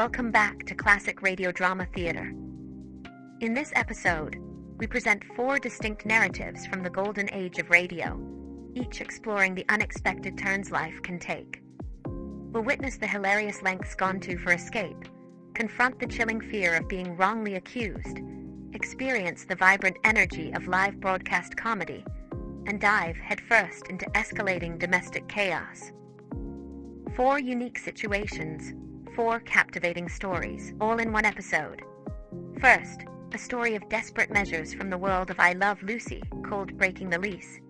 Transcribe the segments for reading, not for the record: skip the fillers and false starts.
Welcome back to Classic Radio Drama Theater. In this episode, we present 4 distinct narratives from the golden age of radio, each exploring the unexpected turns life can take. We'll witness the hilarious lengths gone to for escape, confront the chilling fear of being wrongly accused, experience the vibrant energy of live broadcast comedy, and dive headfirst into escalating domestic chaos. 4 unique situations, 4 captivating stories, all in one episode. First, a story of desperate measures from the world of I Love Lucy, called Breaking the Lease.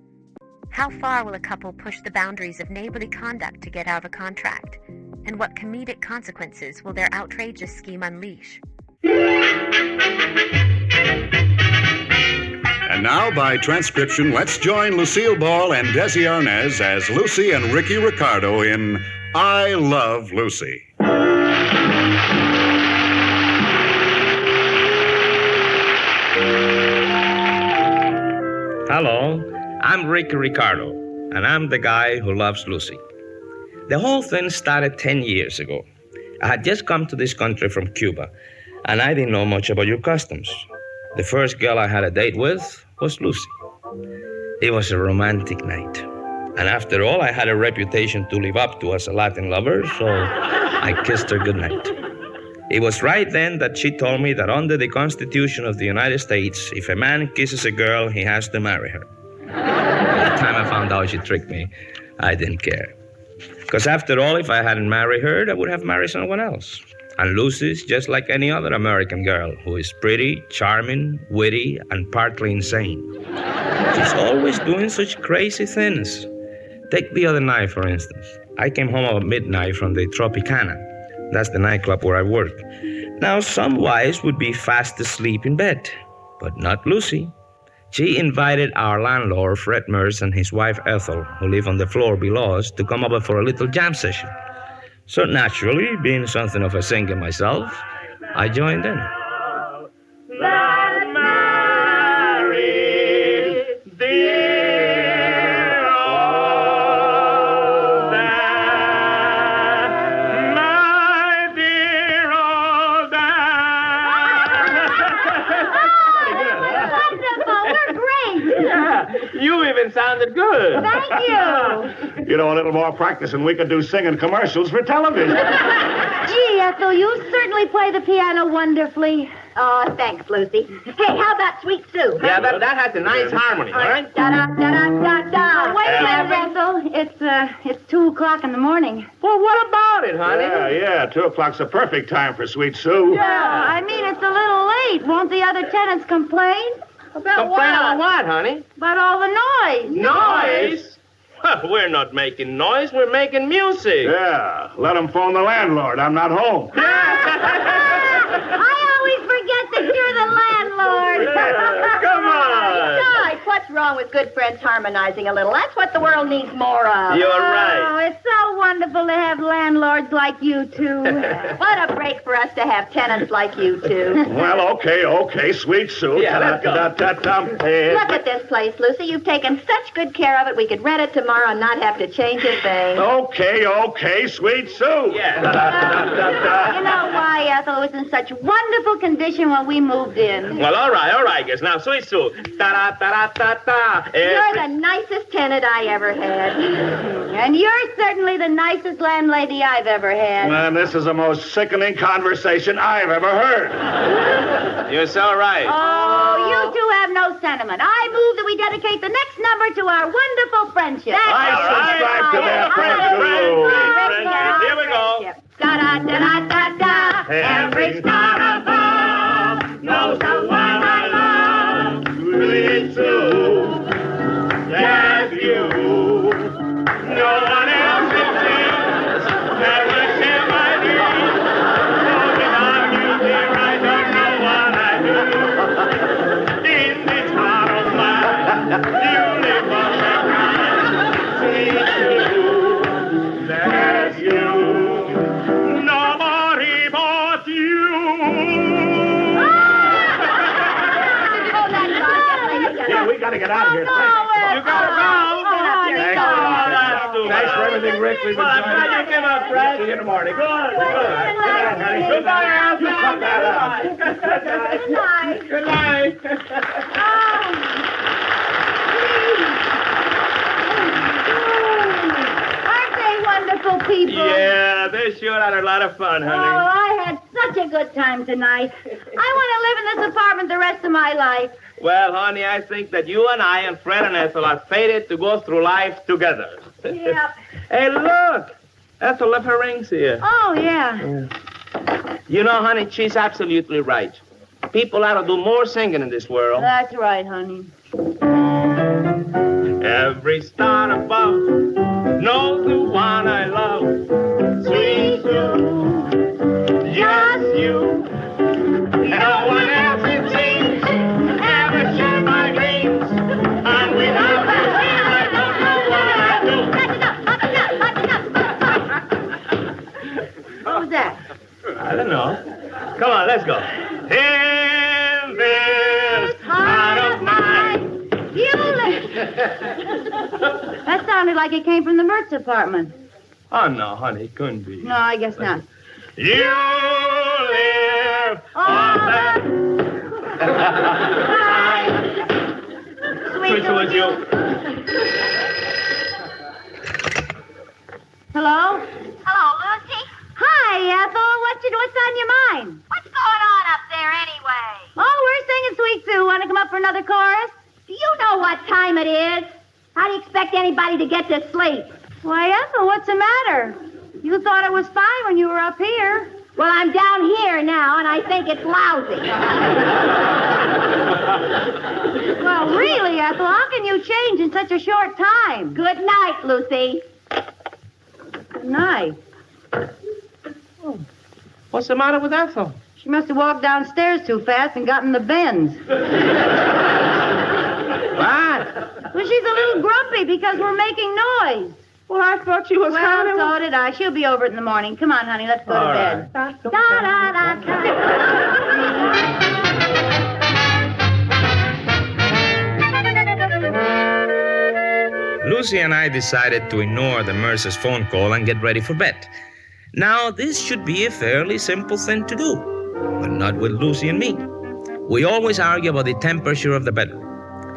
How far will a couple push the boundaries of neighborly conduct to get out of a contract? And what comedic consequences will their outrageous scheme unleash? And now, by transcription, let's join Lucille Ball and Desi Arnaz as Lucy and Ricky Ricardo in I Love Lucy. Hello, I'm Ricky Ricardo, and I'm the guy who loves Lucy. The whole thing started 10 years ago. I had just come to this country from Cuba, and I didn't know much about your customs. The first girl I had a date with was Lucy. It was a romantic night. And after all, I had a reputation to live up to as a Latin lover, so I kissed her goodnight. It was right then that she told me that under the Constitution of the United States, if a man kisses a girl, he has to marry her. By the time I found out she tricked me, I didn't care. Because after all, if I hadn't married her, I would have married someone else. And Lucy's just like any other American girl who is pretty, charming, witty, and partly insane. She's always doing such crazy things. Take the other night, for instance. I came home about midnight from the Tropicana. That's the nightclub where I work. Now, some wives would be fast asleep in bed, but not Lucy. She invited our landlord, Fred Merce, and his wife, Ethel, who live on the floor below us, to come over for a little jam session. So naturally, being something of a singer myself, I joined in. You even sounded good. Thank you. You know, a little more practice and we could do singing commercials for television. Gee, Ethel, you certainly play the piano wonderfully. Oh, thanks, Lucy. Hey, how about Sweet Sue? Yeah, that has a nice harmony, all right? Da-da-da-da-da-da. Wait a minute, Ethel. It's 2 o'clock in the morning. Well, what about it, honey? Yeah, 2 o'clock's the perfect time for Sweet Sue. Yeah, I mean, it's a little late. Won't the other tenants complain? About Complain about what, honey? About all the noise. Noise? We're not making noise. We're making music. Yeah, let him phone the landlord. I'm not home. I always forget that you're the landlord. Come on. Besides, what's wrong with good friends harmonizing a little? That's what the world needs more of. You're right. Oh, it's so wonderful to have landlords like you two. What a break for us to have tenants like you two. Well, okay, Sweet Sue. Yeah, let's go. Look at this place, Lucy. You've taken such good care of it, we could rent it tomorrow and not have to change a thing. Okay, Sweet Sue. Yeah. You know why, Ethel? It was in such wonderful condition when we moved in. Well, all right, guys. Now, Sweet Sue. Ta-da-ta-da-ta-ta. You're the nicest tenant I ever had. And you're certainly the nicest landlady I've ever had. Man, this is the most sickening conversation I've ever heard. You're so right. Oh, you two have no sentiment. I move that we dedicate the next number to our wonderful friendship. I subscribe to that friendship. Here we go. Da-da-da-da-da-da. Every star above knows the one I love. Sweet Sue, that's you. No one else exists. Never share my dreams. So without you here, I don't know what I do. In this heart of mine, you live on the ground. Sweet Sue, that's you. Nobody but you. Yeah, we gotta get out of here. You gotta go. Thank you. too. Thanks for everything, Rick. We've Well, I'm enjoyed glad you came out, Fred. See you in the morning. Good. Goodbye, Al. You cut that out. Good night. Good night. Aren't they wonderful people? Yeah, they sure had a lot of fun, Oh, honey. I had such a good time tonight. I want to live in this apartment the rest of my life. Well, honey, I think that you and I and Fred and Ethel are fated to go through life together. Yep. Hey, look. Ethel left her rings here. Oh, yeah. You know, honey, she's absolutely right. People ought to do more singing in this world. That's right, honey. Every star above knows the one I love. Sweet Sue, just you. No one else it seems ever shared my dreams. And without you here, I don't know what I do. What was that? I don't know. Come on, let's go. In this heart of mine. You live. That sounded like it came from the Mertz apartment. Oh, no, honey, it couldn't be. No, I guess not. You live on that. Sweet Which was you? Hello? Hello, Lucy. Hi, Ethel. What's on your mind? What's going on up there anyway? Oh, we're singing Sweet Sue. Want to come up for another chorus? Do you know what time it is? How do you expect anybody to get to sleep? Why, Ethel, what's the matter? You thought it was fine when you were up here. Well, I'm down here now, and I think it's lousy. Well, really, Ethel, how can you change in such a short time? Good night, Lucy. Good night. What's the matter with Ethel? She must have walked downstairs too fast and got in the bends. What? Well, she's a little grumpy because we're making noise. Well, I thought she was Well, so did I. She'll be over it in the morning. Come on, honey, let's go All to bed. right. Lucy and I decided to ignore the Mercer's phone call and get ready for bed. Now, this should be a fairly simple thing to do, but not with Lucy and me. We always argue about the temperature of the bedroom.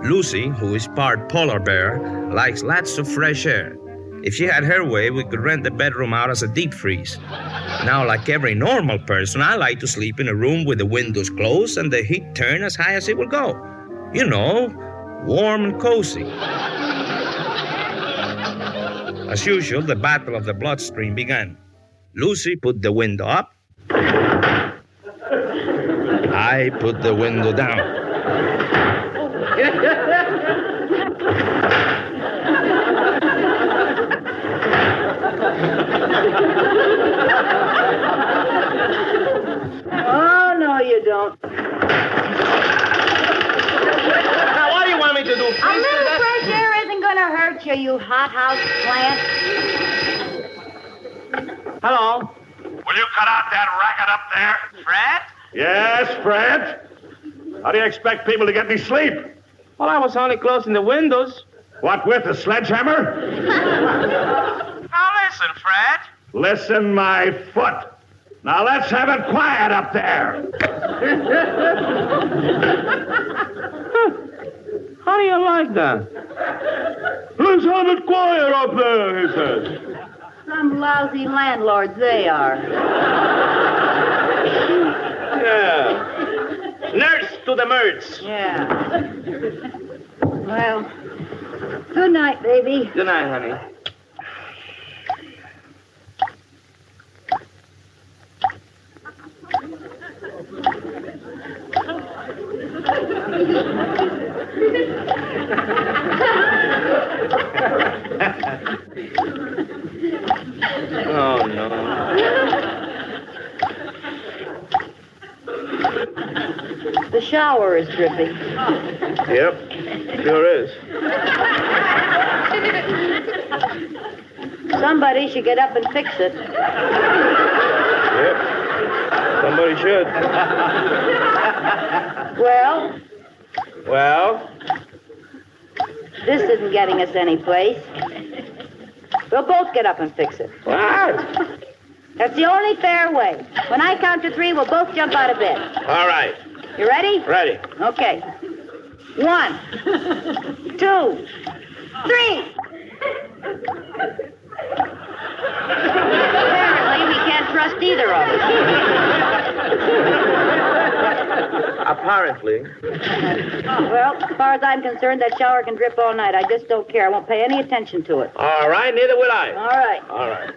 Lucy, who is part polar bear, likes lots of fresh air. If she had her way, we could rent the bedroom out as a deep freeze. Now, like every normal person, I like to sleep in a room with the windows closed and the heat turned as high as it will go. You know, warm and cozy. As usual, the battle of the bloodstream began. Lucy put the window up. I put the window down. Oh, no, you don't. Now, what do you want me to do? A little fresh air isn't going to hurt you, you hothouse plant. Hello? Will you cut out that racket up there? Fred? Yes, Fred. How do you expect people to get any sleep? Well, I was only closing the windows. What with, a sledgehammer? Now, listen, Fred. Listen, my foot. Now let's have it quiet up there. How do you like that? Let's have it quiet up there, he says. Some lousy landlords they are. Yeah. Nurse to the Mertz. Yeah. Well, good night, baby. Good night, honey. Oh, no. The shower is dripping. Yep, sure is. Somebody should get up and fix it. Yep. Somebody should. Well, this isn't getting us any place. We'll both get up and fix it. What? That's the only fair way. When I count to 3, we'll both jump out of bed. All right. You ready? Ready. Okay. 1, 2, 3. Apparently, we can't trust either of us. Apparently. Well, as far as I'm concerned, that shower can drip all night. I just don't care. I won't pay any attention to it. All right, neither will I. All right. All right.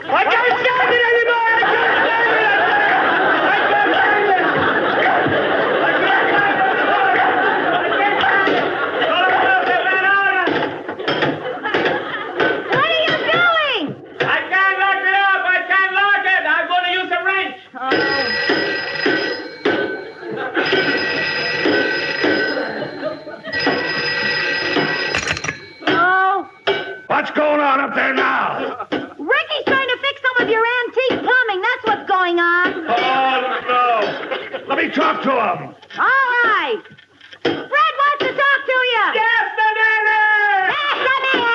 I can't stand it anymore! I can't stand it! I can't stand it! I can't stand it! What are you doing? I can't lock it up! I can't lock it! I'm going to use a wrench! Oh, What's going on up there now? Ricky's trying to fix some of your antique plumbing. That's what's going on. Oh, no. Let me talk to him. All right. Fred wants to talk to you. Yes, the minute! Yes, the minute!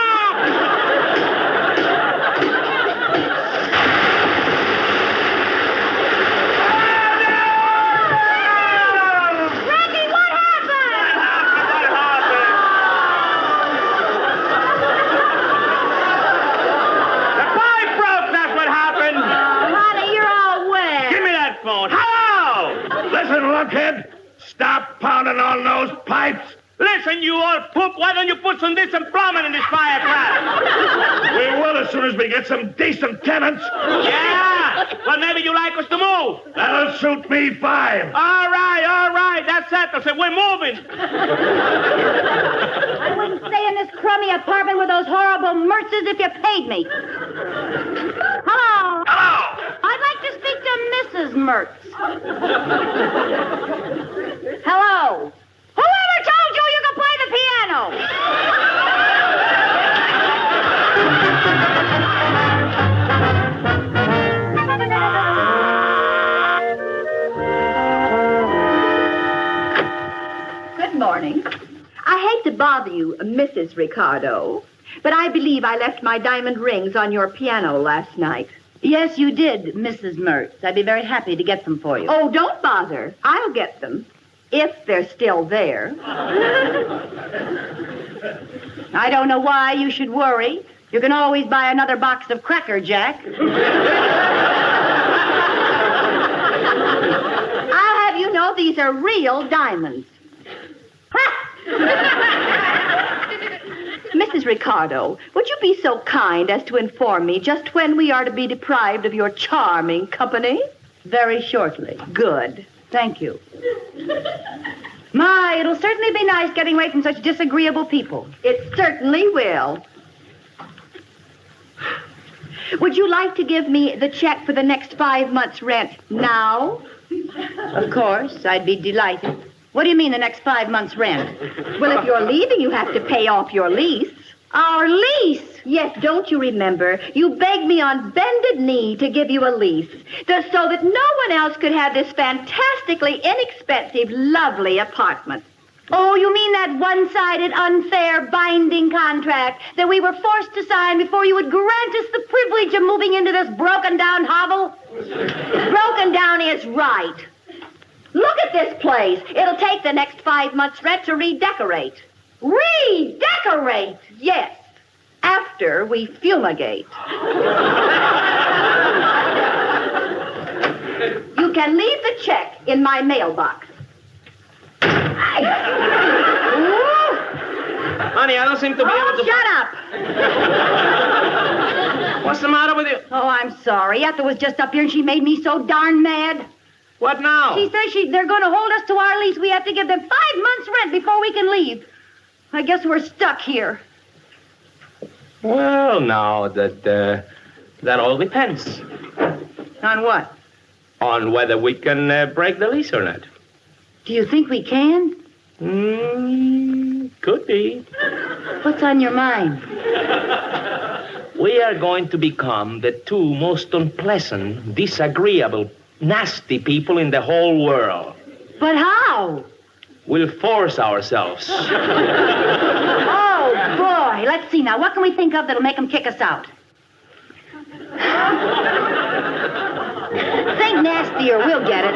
Ricky, what happened? The pipe broke, that's what happened! Honey, you're all wet. Give me that phone. Hello! Listen, lunkhead. Stop pounding on those pipes. Listen, you old poop, why don't you put some decent plumbing in this fireplace? We will as soon as we get some decent tenants. Yeah! Well, maybe you like us to move. That'll suit me fine. All right, that's settled. So we're moving. I wouldn't stay in this crummy apartment with those horrible Mertzes if you paid me. Hello. Hello. I'd like to speak to Mrs. Mertz. Hello. Whoever told you you could play the piano? Good morning. I hate to bother you, Mrs. Ricardo, but I believe I left my diamond rings on your piano last night. Yes, you did, Mrs. Mertz. I'd be very happy to get them for you. Oh, don't bother. I'll get them, if they're still there. I don't know why you should worry. You can always buy another box of Cracker Jack. I'll have you know these are real diamonds. Mrs. Ricardo, would you be so kind as to inform me just when we are to be deprived of your charming company? Very shortly. Good. Thank you. My, it'll certainly be nice getting away from such disagreeable people. It certainly will. Would you like to give me the check for the next 5 months' rent now? Of course, I'd be delighted. What do you mean, the next 5 months' rent? Well, if you're leaving, you have to pay off your lease. Our lease! Yes, don't you remember? You begged me on bended knee to give you a lease, so that no one else could have this fantastically inexpensive, lovely apartment. Oh, you mean that one-sided, unfair, binding contract that we were forced to sign before you would grant us the privilege of moving into this broken-down hovel? Broken down is right. Look at this place. It'll take the next 5 months' rent to redecorate. Redecorate? Yes, after we fumigate. You can leave the check in my mailbox. Honey, I don't seem to be able to... Shut up! What's the matter with you? Oh, I'm sorry. Ethel was just up here and she made me so darn mad. What now? She says they're going to hold us to our lease. We have to give them 5 months' rent before we can leave. I guess we're stuck here. Well, now, that all depends. On what? On whether we can break the lease or not. Do you think we can? Could be. What's on your mind? We are going to become the two most unpleasant, disagreeable, nasty people in the whole world. But how? We'll force ourselves. Oh, boy. Let's see now. What can we think of that'll make them kick us out? Think nasty or we'll get it.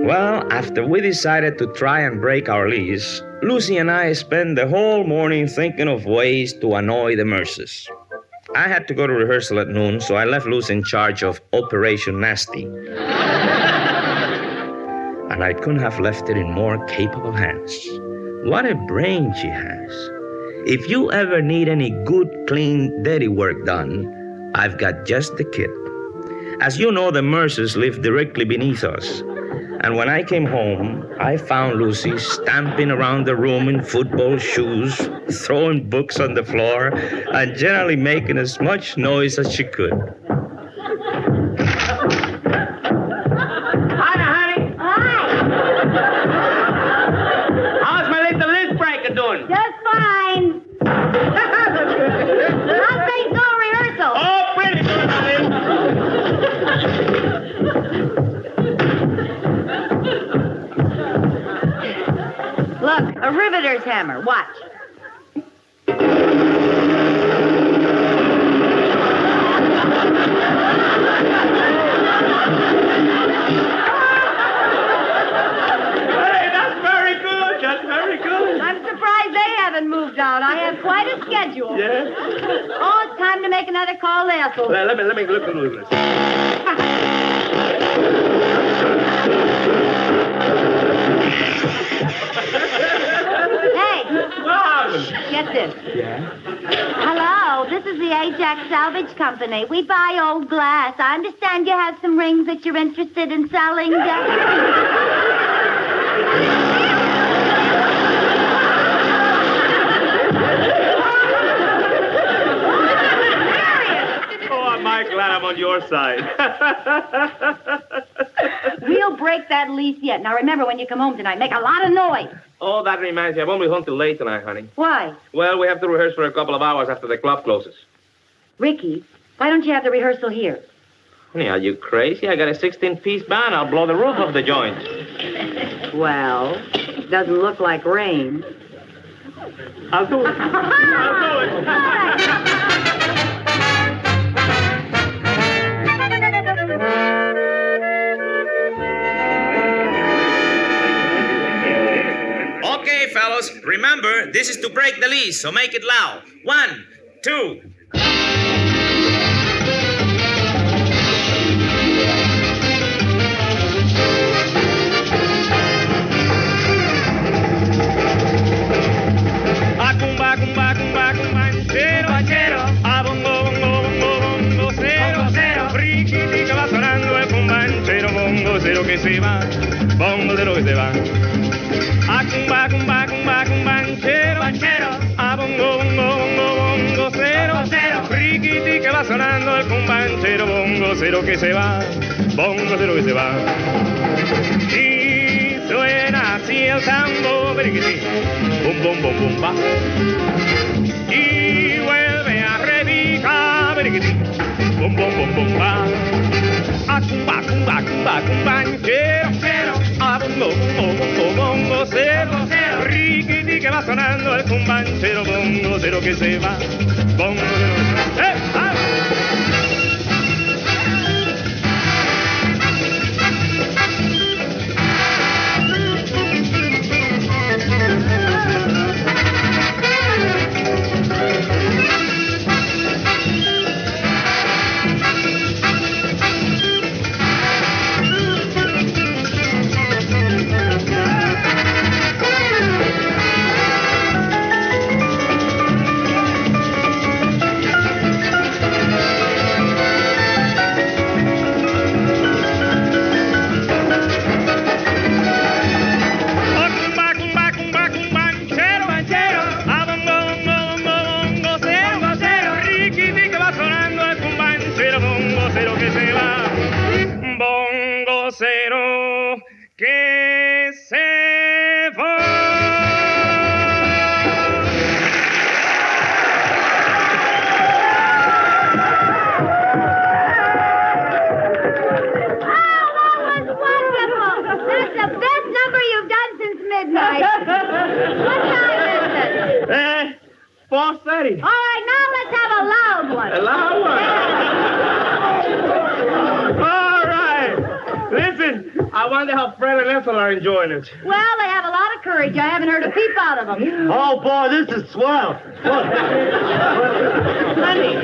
Well, after we decided to try and break our lease, Lucy and I spent the whole morning thinking of ways to annoy the Mercers. I had to go to rehearsal at noon, so I left Lucy in charge of Operation Nasty. And I couldn't have left it in more capable hands. What a brain she has. If you ever need any good, clean, dirty work done, I've got just the kit. As you know, the Mercers live directly beneath us. And when I came home, I found Lucy stamping around the room in football shoes, throwing books on the floor, and generally making as much noise as she could. Hi, honey. Hi. How's my little list breaker doing? Just fine. How's things go rehearsal? Oh, pretty good, honey. Look, a riveter's hammer. Watch. Hey, that's very good. That's very good. I'm surprised they haven't moved out. I have quite a schedule. Yeah? Oh, it's time to make another call to Ethel. Well, let me look at this. Hey, What happened? get this. Yeah? Hello, this is the Ajax Salvage Company. We buy old glass. I understand you have some rings that you're interested in selling. Oh, am I glad I'm on your side. We'll break that lease yet. Now, remember, when you come home tonight, make a lot of noise. Oh, that reminds me, I won't be home till late tonight, honey. Why? Well, we have to rehearse for a couple of hours after the club closes. Ricky, why don't you have the rehearsal here? Honey, are you crazy? I got a 16-piece band. I'll blow the roof off the joint. Well, doesn't look like rain. I'll do it. I'll do it. Okay, fellas, remember, this is to break the lease, so make it loud. 1, 2. Acumba, cumba, cumba, cumbanchero, banchero. A bongo, bongo, bongo, bongo, cero, cero. Riquiti que va sonando el cumbanchero, bongo, cero que se va, bongo, cero que se va. Acumba, cumba, cumba, cumbanchero, banchero. A bongo, bongo, bongo, bongo, cero, cero. Riquiti que va sonando el cumbanchero, bongo, cero que se va, bongo, cero que se va. Y suena así el tambor, riquiti. Bum, bum, bum, bum, ba. Y vuelve a repicar, bum, bum, bum, bum, ba. Acumba, cumba, cumba, cumbanchero, cero. A bongo, bongo, bongo, bongo, cero, cero. Riquiti que va sonando el cumbanchero, bongo, cero que se va, bongo, cero que se va. ¡Eh! ¡Ah! one. Allow one. All right. Listen, I wonder how Fred and Ethel are enjoying it. Well, they have a lot of courage. I haven't heard a peep out of them. Oh, boy, this is swell. Honey,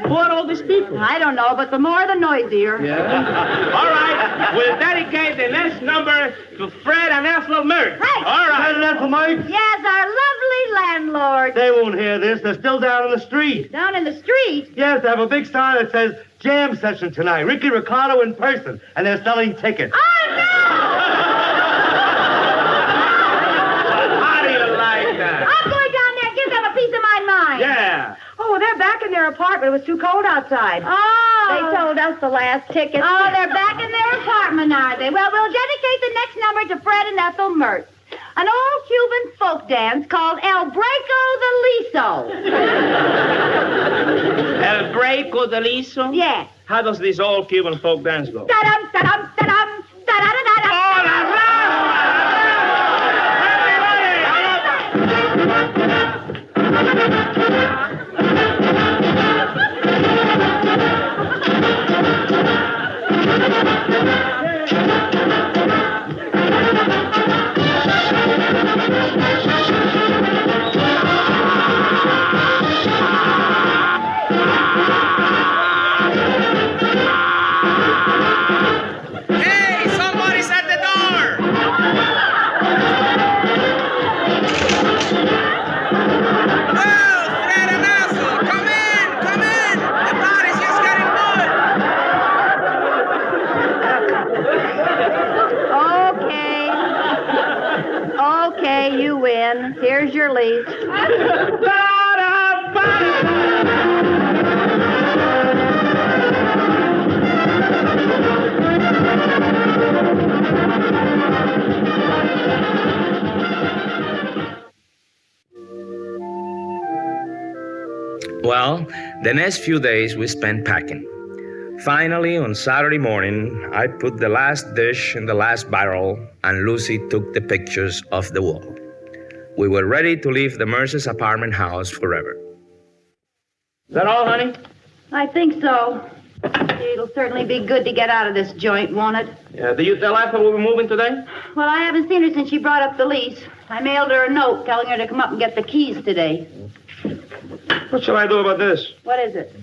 who are all these people? I don't know, but the more the noisier. Yeah. All right. We'll dedicate the next number to Fred and Ethel Merck. Right. All right. Fred and Ethel, Mike? Yes, our lovely landlord. They won't hear this. They're still down in the street. Down in the street? Yes, they have a big sign that says jam session tonight. Ricky Ricardo in person. And they're selling tickets. Oh, no! How do you like that? I'm going down there and give them a piece of my mind. Yeah. Oh, they're back in their apartment. It was too cold outside. Oh. They told us the last ticket. Oh, they're back in their apartment, are they? Well, we'll dedicate the next number to Fred and Ethel Mertz. An old Cuban folk dance called El Breako the Liso. El Breako de Liso? Yes. How does this old Cuban folk dance go? Ta-dum, ta-dum, ta-dum, ta-da-da-da-da. Oh, la Hey, somebody's at the door! Well, Fred and Ethel, come in, come in! The party's just getting good! Okay, you win. Here's your lease. Well, the next few days we spent packing. Finally, on Saturday morning, I put the last dish in the last barrel, and Lucy took the pictures off the wall. We were ready to leave the Mercer's apartment house forever. Is that all, honey? I think so. It'll certainly be good to get out of this joint, won't it? Yeah, do you tell Ethel we'll be moving today? Well, I haven't seen her since she brought up the lease. I mailed her a note telling her to come up and get the keys today. What shall I do about this? What is it?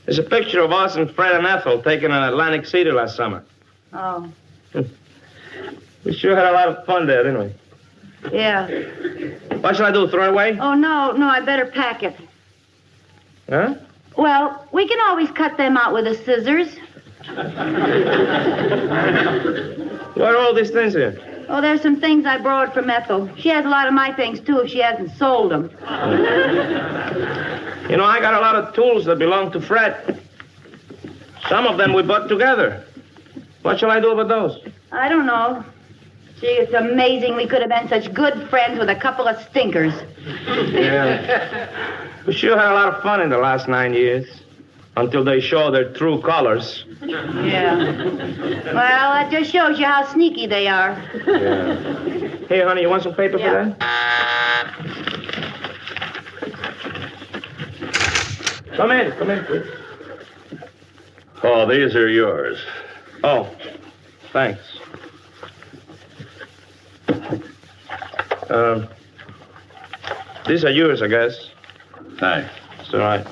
There's a picture of us and Fred and Ethel taken on Atlantic City last summer. Oh, We sure had a lot of fun there, didn't we? yeah. What shall I do, throw it away? Oh, no, I better pack it. Huh? Well, we can always cut them out with the scissors. What are all these things here? Oh, there's some things I borrowed from Ethel. She has a lot of my things, too, if she hasn't sold them. You know, I got a lot of tools that belong to Fred. Some of them we bought together. What shall I do about those? I don't know. Gee, it's amazing we could have been such good friends with a couple of stinkers. Yeah. We sure had a lot of fun in the last 9 years. Until they show their true colors. Yeah. Well, that just shows you how sneaky they are. Yeah. Hey, honey, you want some paper for that? Come in, please. Oh, these are yours. Oh, thanks. These are yours, I guess. Thanks. It's all right.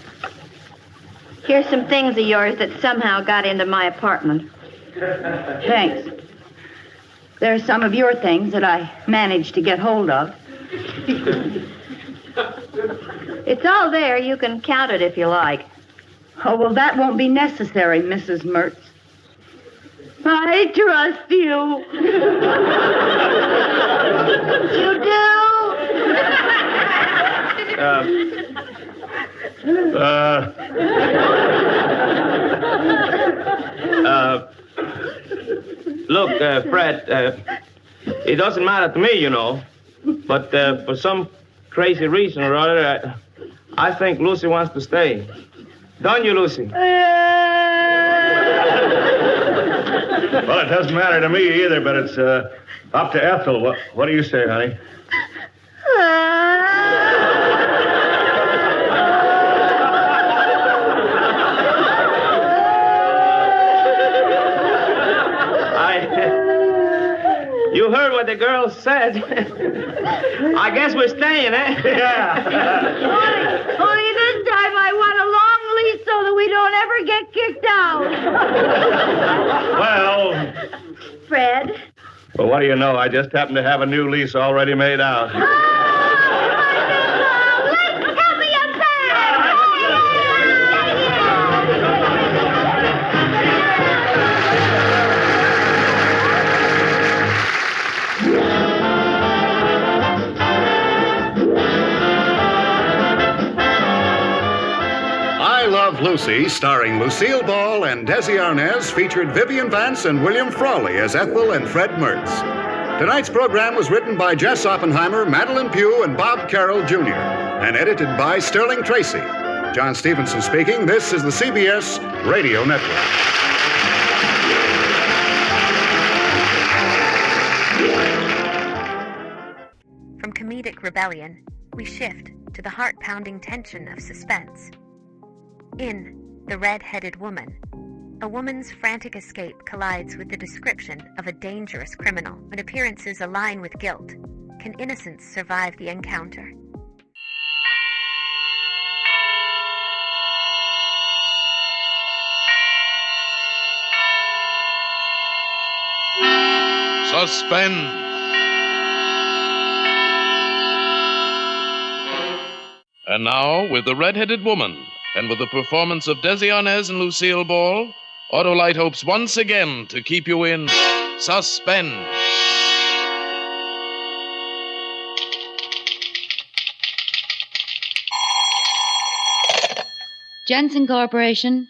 Here's some things of yours that somehow got into my apartment. Thanks. There's some of your things that I managed to get hold of. It's all there. You can count it if you like. Oh, well, that won't be necessary, Mrs. Mertz. I trust you. You Look, Fred, it doesn't matter to me, you know. But for some crazy reason or other, I think Lucy wants to stay. Don't you, Lucy? Well, it doesn't matter to me either, but it's up to Ethel. What do you say, honey? what the girl said. I guess we're staying, eh? Yeah. Only this time I want a long lease so that we don't ever get kicked out. Well, Fred? well, what do you know? I just happen to have a new lease already made out. Help me up I Love Lucy, starring Lucille Ball and Desi Arnaz, featured Vivian Vance and William Frawley as Ethel and Fred Mertz. Tonight's program was written by Jess Oppenheimer, Madeline Pugh, and Bob Carroll Jr., and edited by Sterling Tracy. John Stevenson speaking. This is the CBS Radio Network. From comedic rebellion, we shift to the heart-pounding tension of suspense. In The Red-Headed Woman, a woman's frantic escape collides with the description of a dangerous criminal. When appearances align with guilt, can innocence survive the encounter? Suspense. And now, with The Red-Headed Woman, and with the performance of Desi Arnaz and Lucille Ball, Autolite hopes once again to keep you in suspense. Jensen Corporation.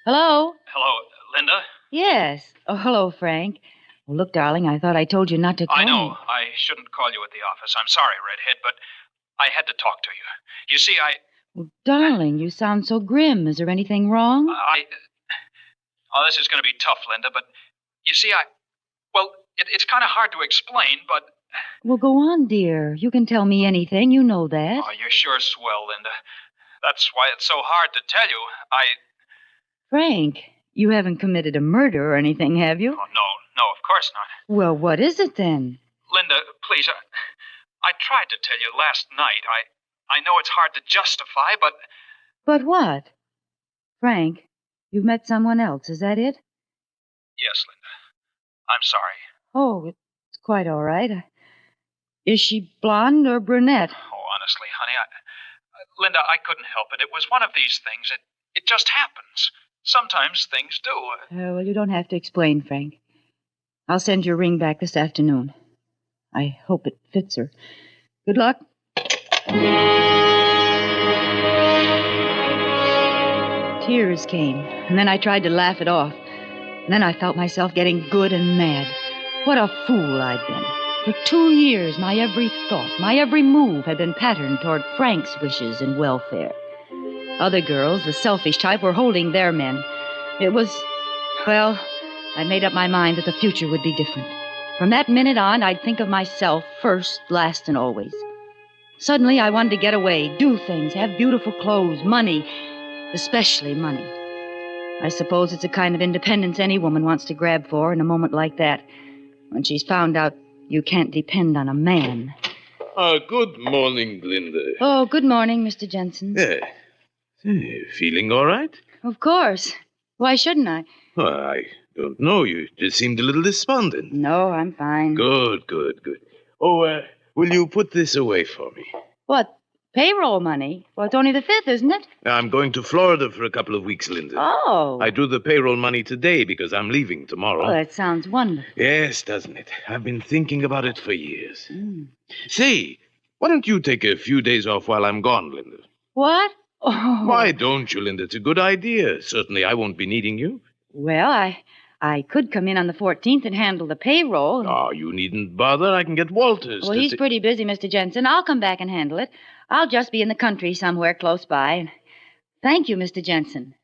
Hello? Hello, Linda? Yes. Oh, hello, Frank. Well, look, darling, I thought I told you not to call I know. me. I shouldn't call you at the office. I'm sorry, Redhead, but I had to talk to you. You see, Well, darling, you sound so grim. Is there anything wrong? Oh, this is going to be tough, Linda, but you see, it's kind of hard to explain, but... Well, go on, dear. You can tell me anything. You know that. Oh, you're sure swell, Linda. That's why it's so hard to tell you. Frank, you haven't committed a murder or anything, have you? Oh, no, of course not. Well, what is it then? Linda, please, I tried to tell you last night. I know it's hard to justify, but... But what? Frank, you've met someone else, is that it? Yes, Linda. I'm sorry. Oh, it's quite all right. Is she blonde or brunette? Oh, honestly, honey, Linda, I couldn't help it. It was one of these things. It just happens. Sometimes things do. Well, you don't have to explain, Frank. I'll send your ring back this afternoon. I hope it fits her. Good luck. Tears came, and then I tried to laugh it off. And then I felt myself getting good and mad. What a fool I'd been. For 2 years, my every thought, my every move had been patterned toward Frank's wishes and welfare. Other girls, the selfish type, were holding their men. It was, well, I made up my mind that the future would be different. From that minute on, I'd think of myself first, last, and always. Suddenly, I wanted to get away, do things, have beautiful clothes, money, especially money. I suppose it's a kind of independence any woman wants to grab for in a moment like that, when she's found out you can't depend on a man. Good morning, Linda. Oh, good morning, Mr. Jensen. Feeling all right? Of course. Why shouldn't I? Well, I don't know. You just seemed a little despondent. No, I'm fine. Good. Oh, will you put this away for me? What? Payroll money? Well, it's only the 5th, isn't it? I'm going to Florida for a couple of weeks, Linda. Oh. I drew the payroll money today because I'm leaving tomorrow. Oh, that sounds wonderful. Yes, doesn't it? I've been thinking about it for years. Say, why don't you take a few days off while I'm gone, Linda? What? Oh. Why don't you, Linda? It's a good idea. Certainly I won't be needing you. Well, I could come in on the 14th and handle the payroll. Oh, you needn't bother. I can get Walters. Well, he's pretty busy, Mr. Jensen. I'll come back and handle it. I'll just be in the country somewhere close by. Thank you, Mr. Jensen.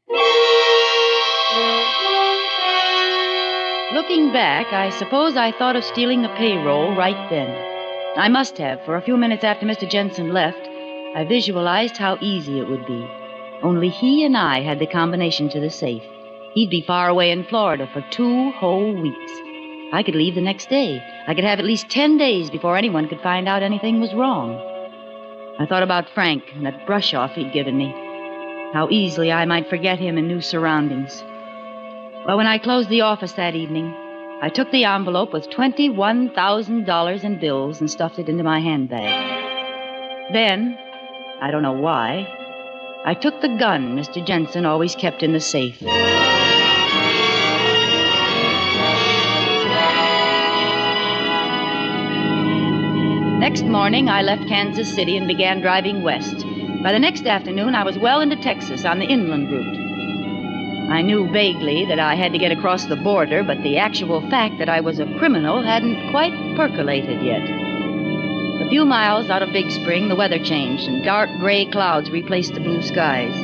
Looking back, I suppose I thought of stealing the payroll right then. I must have, for a few minutes after Mr. Jensen left, I visualized how easy it would be. Only he and I had the combination to the safe. He'd be far away in Florida for 2 whole weeks. I could leave the next day. I could have at least 10 days before anyone could find out anything was wrong. I thought about Frank and that brush-off he'd given me. How easily I might forget him in new surroundings. Well, when I closed the office that evening, I took the envelope with $21,000 in bills and stuffed it into my handbag. Then, I don't know why, I took the gun Mr. Jensen always kept in the safe. Next morning, I left Kansas City and began driving west. By the next afternoon, I was well into Texas on the inland route. I knew vaguely that I had to get across the border, but the actual fact that I was a criminal hadn't quite percolated yet. A few miles out of Big Spring, the weather changed, and dark gray clouds replaced the blue skies.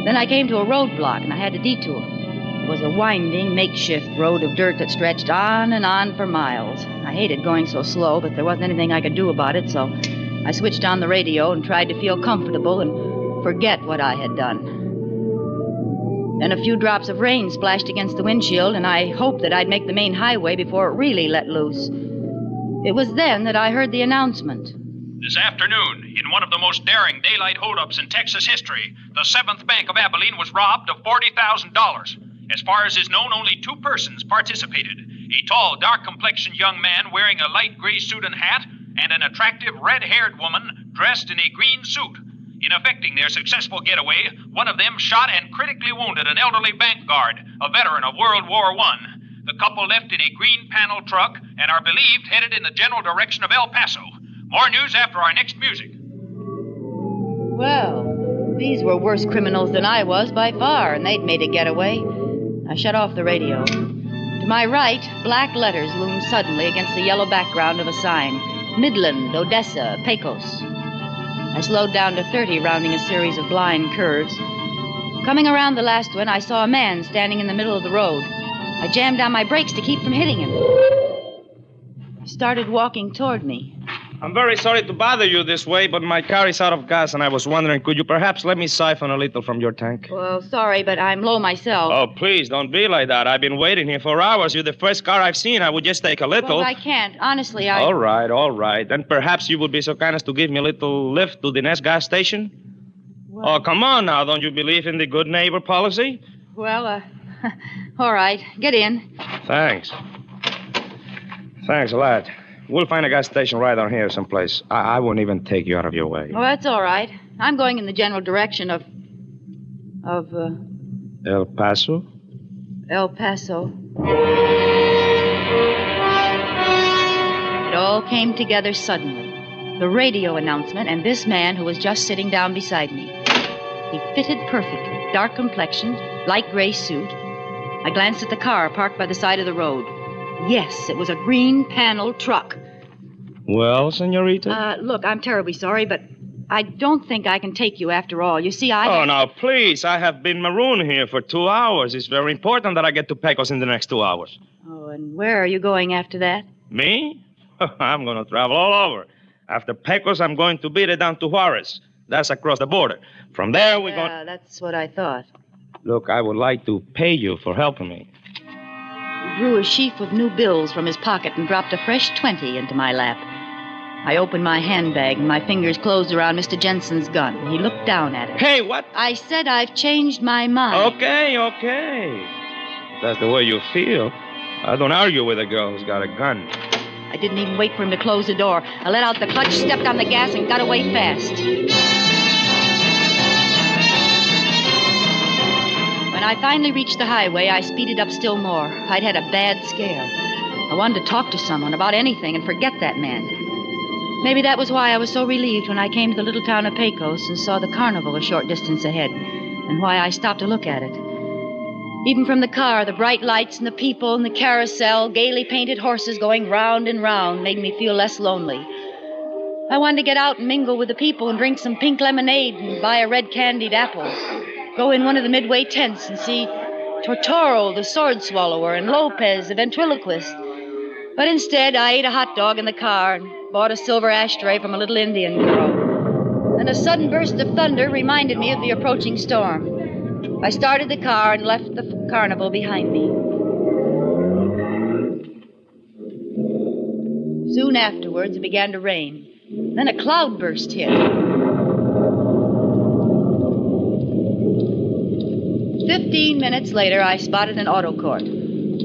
Then I came to a roadblock, and I had to detour. It was a winding, makeshift road of dirt that stretched on and on for miles. I hated going so slow, but there wasn't anything I could do about it, so I switched on the radio and tried to feel comfortable and forget what I had done. Then a few drops of rain splashed against the windshield, and I hoped that I'd make the main highway before it really let loose. It was then that I heard the announcement. This afternoon, in one of the most daring daylight holdups in Texas history, the 7th Bank of Abilene was robbed of $40,000. As far as is known, only 2 persons participated. A tall, dark-complexioned young man wearing a light gray suit and hat, and an attractive, red-haired woman dressed in a green suit. In effecting their successful getaway, one of them shot and critically wounded an elderly bank guard, a veteran of World War I. The couple left in a green panel truck and are believed headed in the general direction of El Paso. More news after our next music. Well, these were worse criminals than I was by far, and they'd made a getaway. I shut off the radio. To my right, black letters loomed suddenly against the yellow background of a sign. Midland, Odessa, Pecos. I slowed down to 30, rounding a series of blind curves. Coming around the last one, I saw a man standing in the middle of the road. I jammed down my brakes to keep from hitting him. He started walking toward me. I'm very sorry to bother you this way, but my car is out of gas, and I was wondering, could you perhaps let me siphon a little from your tank? Well, sorry, but I'm low myself. Oh, please, don't be like that. I've been waiting here for hours. You're the first car I've seen. I would just take a little. Well, I can't. Honestly, All right. Then perhaps you would be so kind as to give me a little lift to the next gas station? Well... Oh, come on now. Don't you believe in the good neighbor policy? Well, all right. Get in. Thanks a lot. We'll find a gas station right on here someplace. I won't even take you out of your way. Oh, that's all right. I'm going in the general direction of El Paso? El Paso. It all came together suddenly. The radio announcement and this man who was just sitting down beside me. He fitted perfectly. Dark complexioned, light gray suit. I glanced at the car parked by the side of the road. Yes, it was a green panel truck. Well, senorita? Look, I'm terribly sorry, but I don't think I can take you after all. You see, Oh, now, please. I have been marooned here for 2 hours. It's very important that I get to Pecos in the next 2 hours. Oh, and where are you going after that? Me? I'm going to travel all over. After Pecos, I'm going to beat it down to Juarez. That's across the border. From there, we're going... Yeah, that's what I thought. Look, I would like to pay you for helping me. He drew a sheaf of new bills from his pocket and dropped a fresh 20 into my lap. I opened my handbag and my fingers closed around Mr. Jensen's gun. He looked down at it. Hey, what? I said I've changed my mind. Okay. If that's the way you feel. I don't argue with a girl who's got a gun. I didn't even wait for him to close the door. I let out the clutch, stepped on the gas, and got away fast. When I finally reached the highway, I speeded up still more. I'd had a bad scare. I wanted to talk to someone about anything and forget that man. Maybe that was why I was so relieved when I came to the little town of Pecos and saw the carnival a short distance ahead, and why I stopped to look at it. Even from the car, the bright lights and the people and the carousel, gaily painted horses going round and round made me feel less lonely. I wanted to get out and mingle with the people and drink some pink lemonade and buy a red candied apple. Go in one of the midway tents and see Tortoro, the sword swallower, and Lopez, the ventriloquist. But instead, I ate a hot dog in the car and bought a silver ashtray from a little Indian girl. Then a sudden burst of thunder reminded me of the approaching storm. I started the car and left the carnival behind me. afterwards, it began to rain. Then a cloudburst hit. 15 minutes later, I spotted an auto court.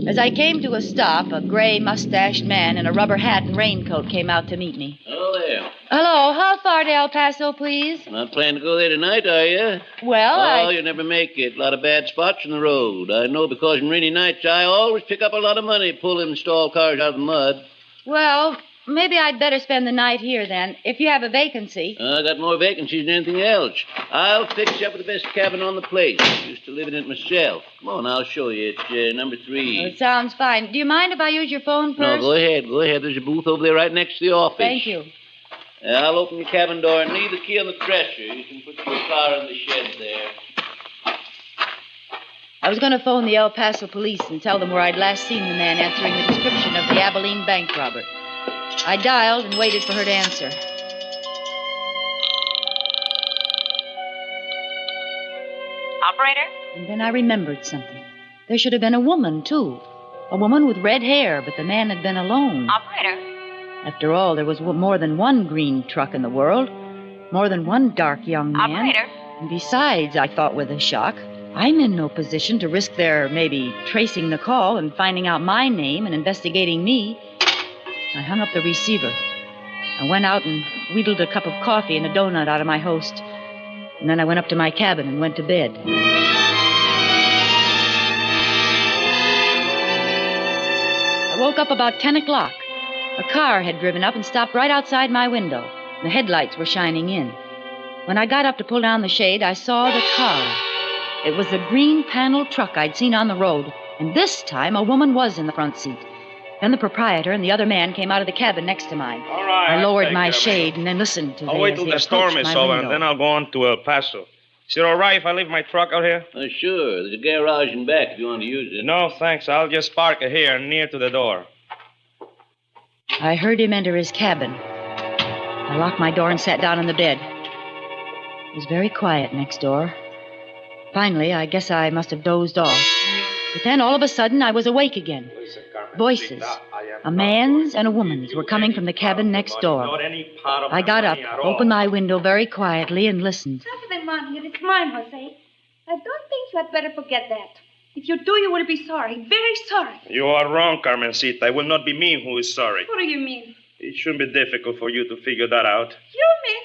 As I came to a stop, a gray, mustached man in a rubber hat and raincoat came out to meet me. Hello there. Hello, how far to El Paso, please? Not planning to go there tonight, are you? Well, you never make it. A lot of bad spots in the road. I know because in rainy nights I always pick up a lot of money pulling stalled cars out of the mud. Well, maybe I'd better spend the night here then, if you have a vacancy. I got more vacancies than anything else. I'll fix you up with the best cabin on the place. Used to live in it myself. Come on, I'll show you. It's number 3. Well, it sounds fine. Do you mind if I use your phone first? No, go ahead. Go ahead. There's a booth over there right next to the office. Thank you. I'll open your cabin door and leave the key on the dresser. You can put your car in the shed there. I was going to phone the El Paso police and tell them where I'd last seen the man answering the description of the Abilene bank robber. I dialed and waited for her to answer. Operator? And then I remembered something. There should have been a woman, too. A woman with red hair, but the man had been alone. Operator? After all, there was more than one green truck in the world. More than one dark young man. Operator? And besides, I thought with a shock, I'm in no position to risk their maybe tracing the call and finding out my name and investigating me. I hung up the receiver. I went out and wheedled a cup of coffee and a donut out of my host. And then I went up to my cabin and went to bed. I woke up about 10 o'clock. A car had driven up and stopped right outside my window. The headlights were shining in. When I got up to pull down the shade, I saw the car. It was the green panel truck I'd seen on the road, and this time a woman was in the front seat. Then the proprietor and the other man came out of the cabin next to mine. All right. I lowered my shade and then listened to them. I'll wait till the storm is over, and then I'll go on to El Paso. Is it all right if I leave my truck out here? Sure. There's a garage in back if you want to use it. No, thanks. I'll just park it here near to the door. I heard him enter his cabin. I locked my door and sat down on the bed. It was very quiet next door. Finally, I guess I must have dozed off. But then, all of a sudden, I was awake again. Voices, a man's and a woman's, were coming from the cabin next door. I got up, opened my window very quietly, and listened. Half of them on here. It's mine, Jose. I don't think you had better forget that. If you do, you will be sorry. Very sorry. You are wrong, Carmencita. It will not be me who is sorry. What do you mean? It shouldn't be difficult for you to figure that out. You mean?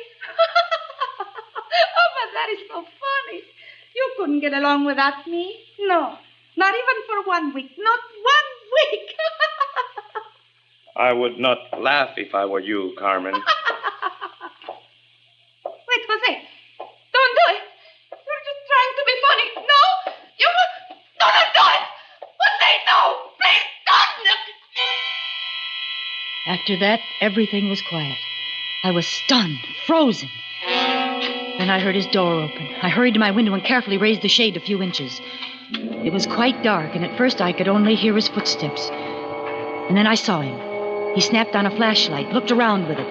Oh, but that is so funny. You couldn't get along without me. No. Not even for 1 week. Not 1 week. I would not laugh if I were you, Carmen. Wait, Jose. Don't do it. You're just trying to be funny. No. You don't do it. Jose, no. Please don't. After that, everything was quiet. I was stunned, frozen. Then I heard his door open. I hurried to my window and carefully raised the shade a few inches. It was quite dark, and at first I could only hear his footsteps. And then I saw him. He snapped on a flashlight, looked around with it.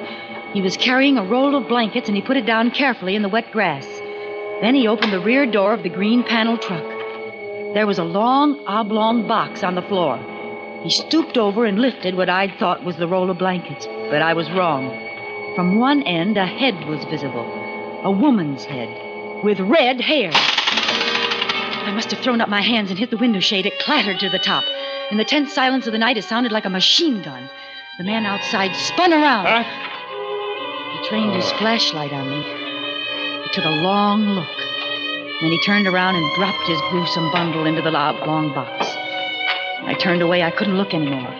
He was carrying a roll of blankets, and he put it down carefully in the wet grass. Then he opened the rear door of the green panel truck. There was a long, oblong box on the floor. He stooped over and lifted what I'd thought was the roll of blankets, but I was wrong. From one end, a head was visible. A woman's head, with red hair. I must have thrown up my hands and hit the window shade. It clattered to the top. In the tense silence of the night, it sounded like a machine gun. The man outside spun around. Huh? He trained his flashlight on me. He took a long look. Then he turned around and dropped his gruesome bundle into the long box. I turned away. I couldn't look anymore.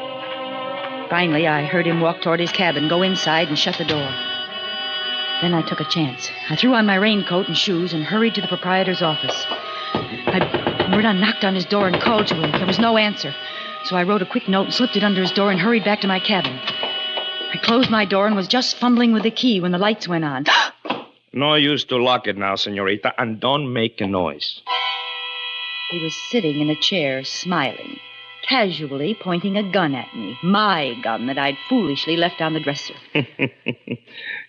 Finally, I heard him walk toward his cabin, go inside, and shut the door. Then I took a chance. I threw on my raincoat and shoes and hurried to the proprietor's office. I knocked on his door and called to him. There was no answer. So I wrote a quick note and slipped it under his door and hurried back to my cabin. I closed my door and was just fumbling with the key when the lights went on. No use to lock it now, senorita, and don't make a noise. He was sitting in a chair, smiling, casually pointing a gun at me. My gun that I'd foolishly left on the dresser.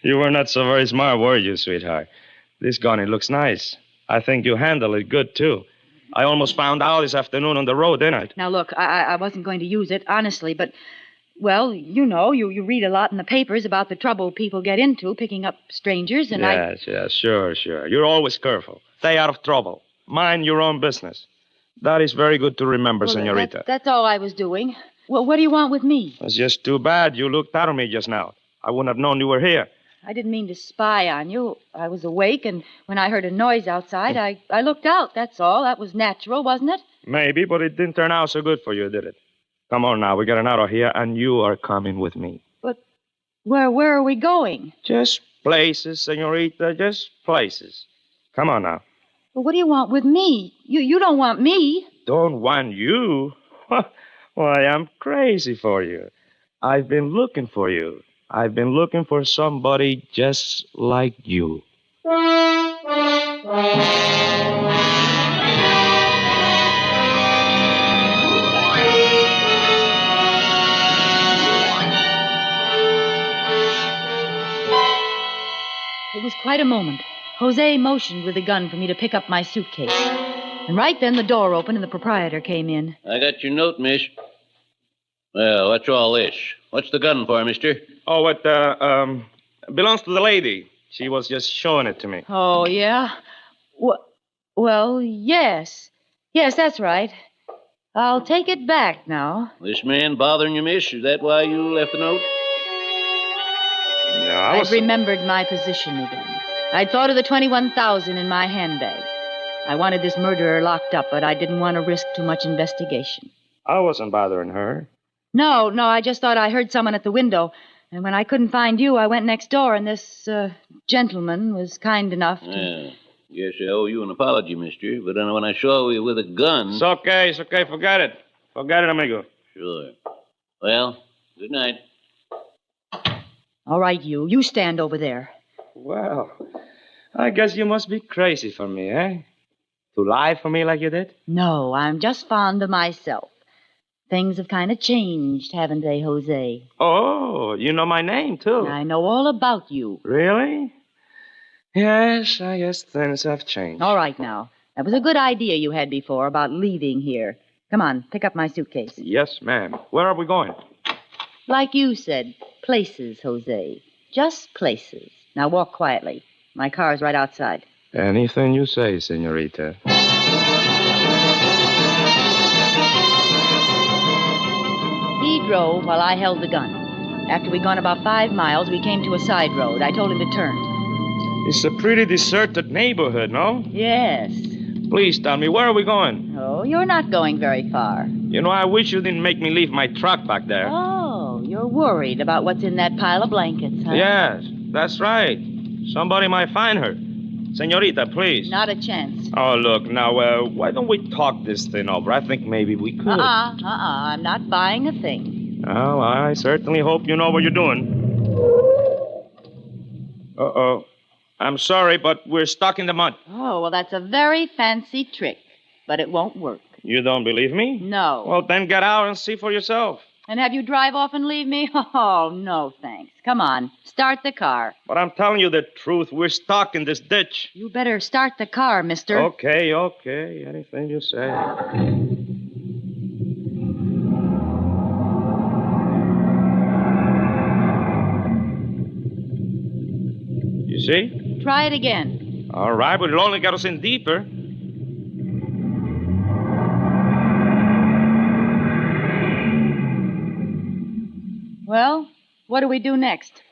You were not so very smart, were you, sweetheart? This gun, it looks nice. I think you handle it good, too. I almost found out this afternoon on the road, didn't I? Now, look, I wasn't going to use it, honestly, but Well, you know, you read a lot in the papers about the trouble people get into picking up strangers, and Yes, sure. You're always careful. Stay out of trouble. Mind your own business. That is very good to remember, Well, senorita. That's all I was doing. Well, what do you want with me? It's just too bad you looked out on me just now. I wouldn't have known you were here. I didn't mean to spy on you. I was awake, and when I heard a noise outside, I looked out, that's all. That was natural, wasn't it? Maybe, but it didn't turn out so good for you, did it? Come on now, we're getting out of here, and you are coming with me. But where are we going? Just places, senorita, just places. Come on now. Well, what do you want with me? You don't want me. Don't want you? Why, I'm crazy for you. I've been looking for you. I've been looking for somebody just like you. It was quite a moment. Jose motioned with a gun for me to pick up my suitcase. And right then the door opened and the proprietor came in. I got your note, miss. Well, what's all this? What's the gun for, mister? Oh, it belongs to the lady. She was just showing it to me. Oh, yeah? Well, yes. Yes, that's right. I'll take it back now. This man bothering you, miss? Is that why you left the note? No, I'd remembered my position again. I'd thought of the $21,000 in my handbag. I wanted this murderer locked up, but I didn't want to risk too much investigation. I wasn't bothering her. No, I just thought I heard someone at the window. And when I couldn't find you, I went next door, and this gentleman was kind enough to... Yeah. Guess I owe you an apology, mister. But then when I saw you with a gun... It's okay. Forget it. Forget it, amigo. Sure. Well, good night. All right, you stand over there. Well, I guess you must be crazy for me, eh? To lie for me like you did? No, I'm just fond of myself. Things have kind of changed, haven't they, Jose? Oh, you know my name, too. I know all about you. Really? Yes, I guess things have changed. All right, now. That was a good idea you had before about leaving here. Come on, pick up my suitcase. Yes, ma'am. Where are we going? Like you said, places, Jose. Just places. Now walk quietly. My car's right outside. Anything you say, senorita. He drove while I held the gun. After we'd gone about 5 miles, we came to a side road. I told him to turn. It's a pretty deserted neighborhood, no? Yes. Please tell me, where are we going? Oh, you're not going very far. You know, I wish you didn't make me leave my truck back there. Oh, you're worried about what's in that pile of blankets, huh? Yes, that's right. Somebody might find her. Senorita, please. Not a chance. Oh, look, now, why don't we talk this thing over? I think maybe we could. I'm not buying a thing. Well, I certainly hope you know what you're doing. Uh-oh. I'm sorry, but we're stuck in the mud. Oh, well, that's a very fancy trick, but it won't work. You don't believe me? No. Well, then get out and see for yourself. And have you drive off and leave me? Oh, no, thanks. Come on, start the car. But I'm telling you the truth. We're stuck in this ditch. You better start the car, mister. Okay. Anything you say. You see? Try it again. All right, but it'll only get us in deeper. Well, what do we do next?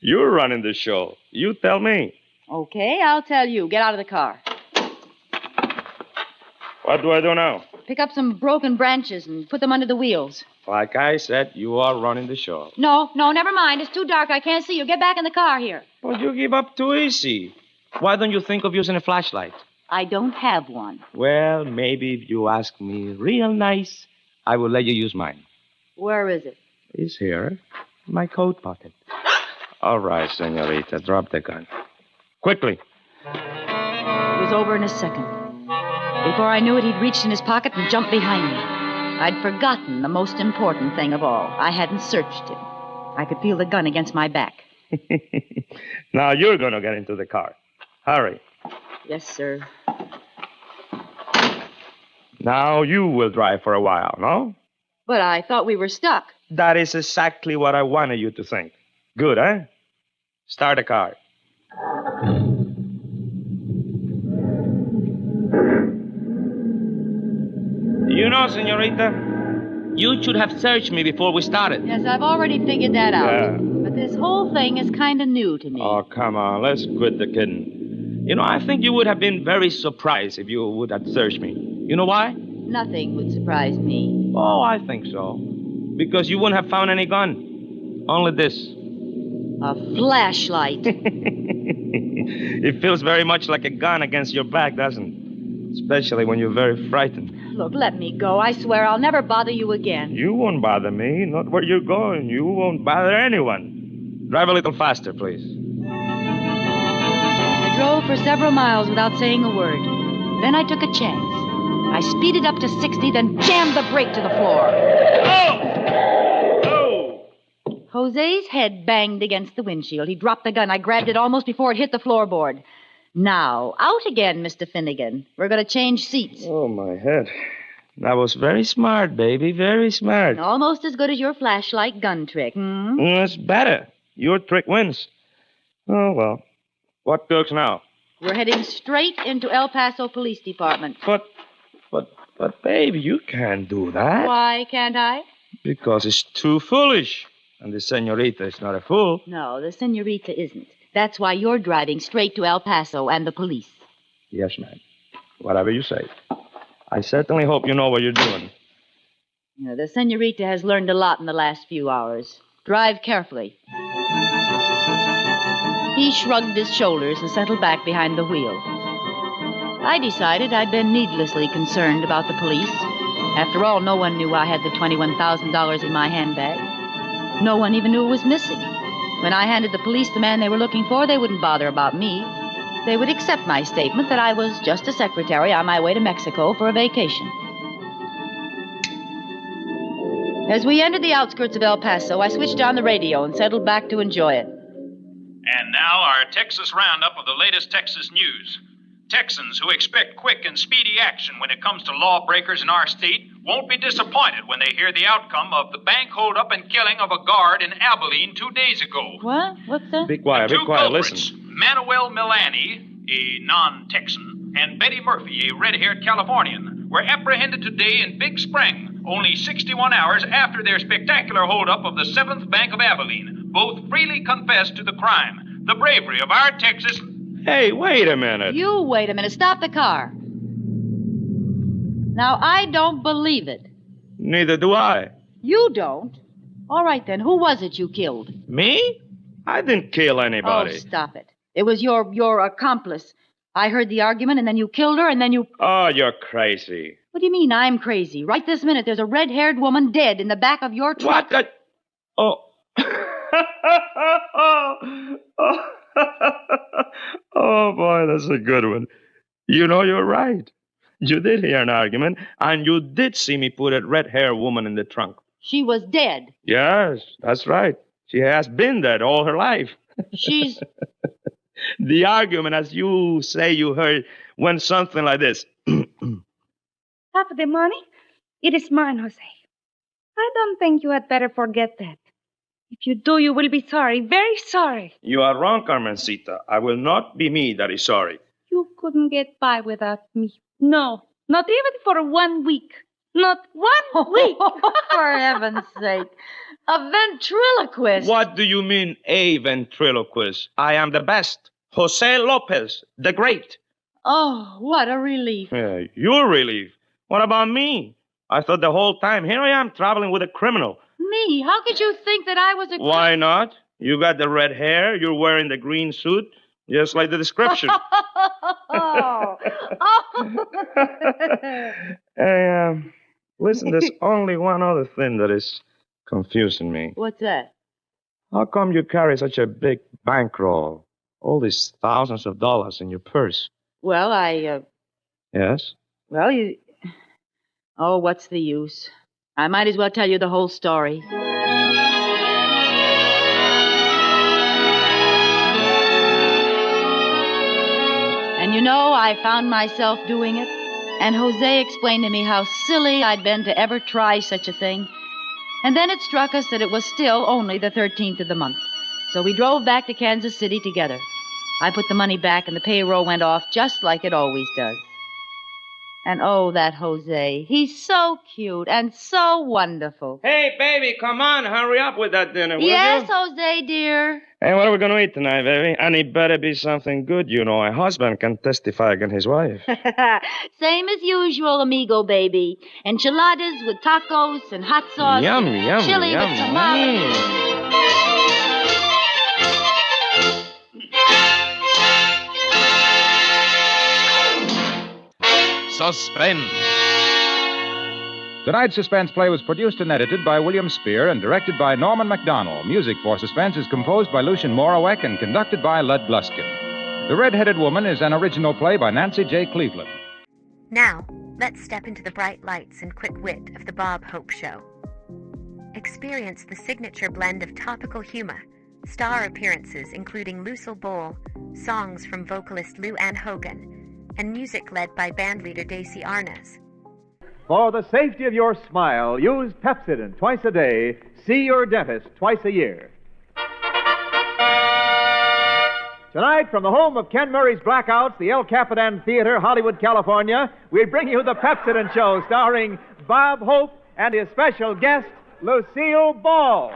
You're running the show. You tell me. Okay, I'll tell you. Get out of the car. What do I do now? Pick up some broken branches and put them under the wheels. Like I said, you are running the show. No, never mind. It's too dark. I can't see you. Get back in the car here. But you give up too easy. Why don't you think of using a flashlight? I don't have one. Well, maybe if you ask me real nice, I will let you use mine. Where is it? It's here. In my coat pocket. All right, senorita. Drop the gun. Quickly. It was over in a second. Before I knew it, he'd reached in his pocket and jumped behind me. I'd forgotten the most important thing of all. I hadn't searched him. I could feel the gun against my back. Now you're going to get into the car. Hurry. Yes, sir. Now you will drive for a while, no? But I thought we were stuck. That is exactly what I wanted you to think. Good, eh? Start the car. You know, senorita, you should have searched me before we started. Yes, I've already figured that out. Yeah. But this whole thing is kind of new to me. Oh, come on. Let's quit the kidding. You know, I think you would have been very surprised if you would have searched me. You know why? Nothing would surprise me. Oh, I think so. Because you wouldn't have found any gun. Only this. A flashlight. It feels very much like a gun against your back, doesn't it? Especially when you're very frightened. Look, let me go. I swear I'll never bother you again. You won't bother me. Not where you're going. You won't bother anyone. Drive a little faster, please. I drove for several miles without saying a word. Then I took a chance. I speeded up to 60, then jammed the brake to the floor. Oh! Jose's head banged against the windshield. He dropped the gun. I grabbed it almost before it hit the floorboard. Now, out again, Mr. Finnegan. We're going to change seats. Oh, my head. That was very smart, baby. Very smart. Almost as good as your flashlight gun trick, hmm? It's better. Your trick wins. Oh, well. What goes now? We're heading straight into El Paso Police Department. But, baby, you can't do that. Why can't I? Because it's too foolish. And the senorita is not a fool. No, the senorita isn't. That's why you're driving straight to El Paso and the police. Yes, ma'am. Whatever you say. I certainly hope you know what you're doing. You know, the senorita has learned a lot in the last few hours. Drive carefully. He shrugged his shoulders and settled back behind the wheel. I decided I'd been needlessly concerned about the police. After all, no one knew I had the $21,000 in my handbag. No one even knew it was missing. When I handed the police the man they were looking for, they wouldn't bother about me. They would accept my statement that I was just a secretary on my way to Mexico for a vacation. As we entered the outskirts of El Paso, I switched on the radio and settled back to enjoy it. And now our Texas roundup of the latest Texas news. Texans who expect quick and speedy action when it comes to lawbreakers in our state won't be disappointed when they hear the outcome of the bank holdup and killing of a guard in Abilene 2 days ago. What? What's that? Be quiet, Culprits, listen. Manuel Milani, a non-Texan, and Betty Murphy, a red-haired Californian, were apprehended today in Big Spring, only 61 hours after their spectacular holdup of the 7th Bank of Abilene. Both freely confessed to the crime. The bravery of our Texas... Hey, wait a minute. You wait a minute. Stop the car. Now, I don't believe it. Neither do I. You don't? All right, then. Who was it you killed? Me? I didn't kill anybody. Oh, stop it. It was your accomplice. I heard the argument, and then you killed her, and then you... Oh, you're crazy. What do you mean I'm crazy? Right this minute, there's a red-haired woman dead in the back of your truck. What? Oh. Oh, boy, that's a good one. You know, you're right. You did hear an argument, and you did see me put a red-haired woman in the trunk. She was dead. Yes, that's right. She has been dead all her life. She's... The argument, as you say you heard, went something like this. Half of the money? It is mine, Jose. I don't think you had better forget that. If you do, you will be sorry, very sorry. You are wrong, Carmencita. I will not be me that is sorry. You couldn't get by without me. No, not even for 1 week. Not 1 week. For heaven's sake. A ventriloquist. What do you mean, a ventriloquist? I am the best. Jose Lopez, the great. Oh, what a relief. Yeah, your relief. What about me? I thought the whole time, here I am traveling with a criminal. Me? How could you think that I was a... Why not? You got the red hair, you're wearing the green suit, just like the description. Hey, listen, there's only one other thing that is confusing me. What's that? How come you carry such a big bankroll? All these thousands of dollars in your purse. Well, Yes? Well, you... Oh, what's the use? I might as well tell you the whole story. And you know, I found myself doing it. And Jose explained to me how silly I'd been to ever try such a thing. And then it struck us that it was still only the 13th of the month. So we drove back to Kansas City together. I put the money back and the payroll went off just like it always does. And oh, that Jose. He's so cute and so wonderful. Hey, baby, come on. Hurry up with that dinner, will Yes, you? Jose, dear. Hey, what are we going to eat tonight, baby? And it better be something good, you know. A husband can testify against his wife. Same as usual, amigo, baby. Enchiladas with tacos and hot sauce. Yum, and yum, chili yum. with tamales. Suspense. Tonight's Suspense play was produced and edited by William Spear and directed by Norman MacDonald. Music for Suspense is composed by Lucien Morawek and conducted by Lud Gluskin. The Red-Headed Woman is an original play by Nancy J. Cleveland. Now, let's step into the bright lights and quick wit of the Bob Hope Show. Experience the signature blend of topical humor, star appearances including Lucille Ball, songs from vocalist Lou Ann Hogan, and music led by bandleader Daisy Arnaz. For the safety of your smile, use Pepsodent twice a day. See your dentist twice a year. Tonight, from the home of Ken Murray's Blackouts, the El Capitan Theater, Hollywood, California, we bring you the Pepsodent Show starring Bob Hope and his special guest, Lucille Ball.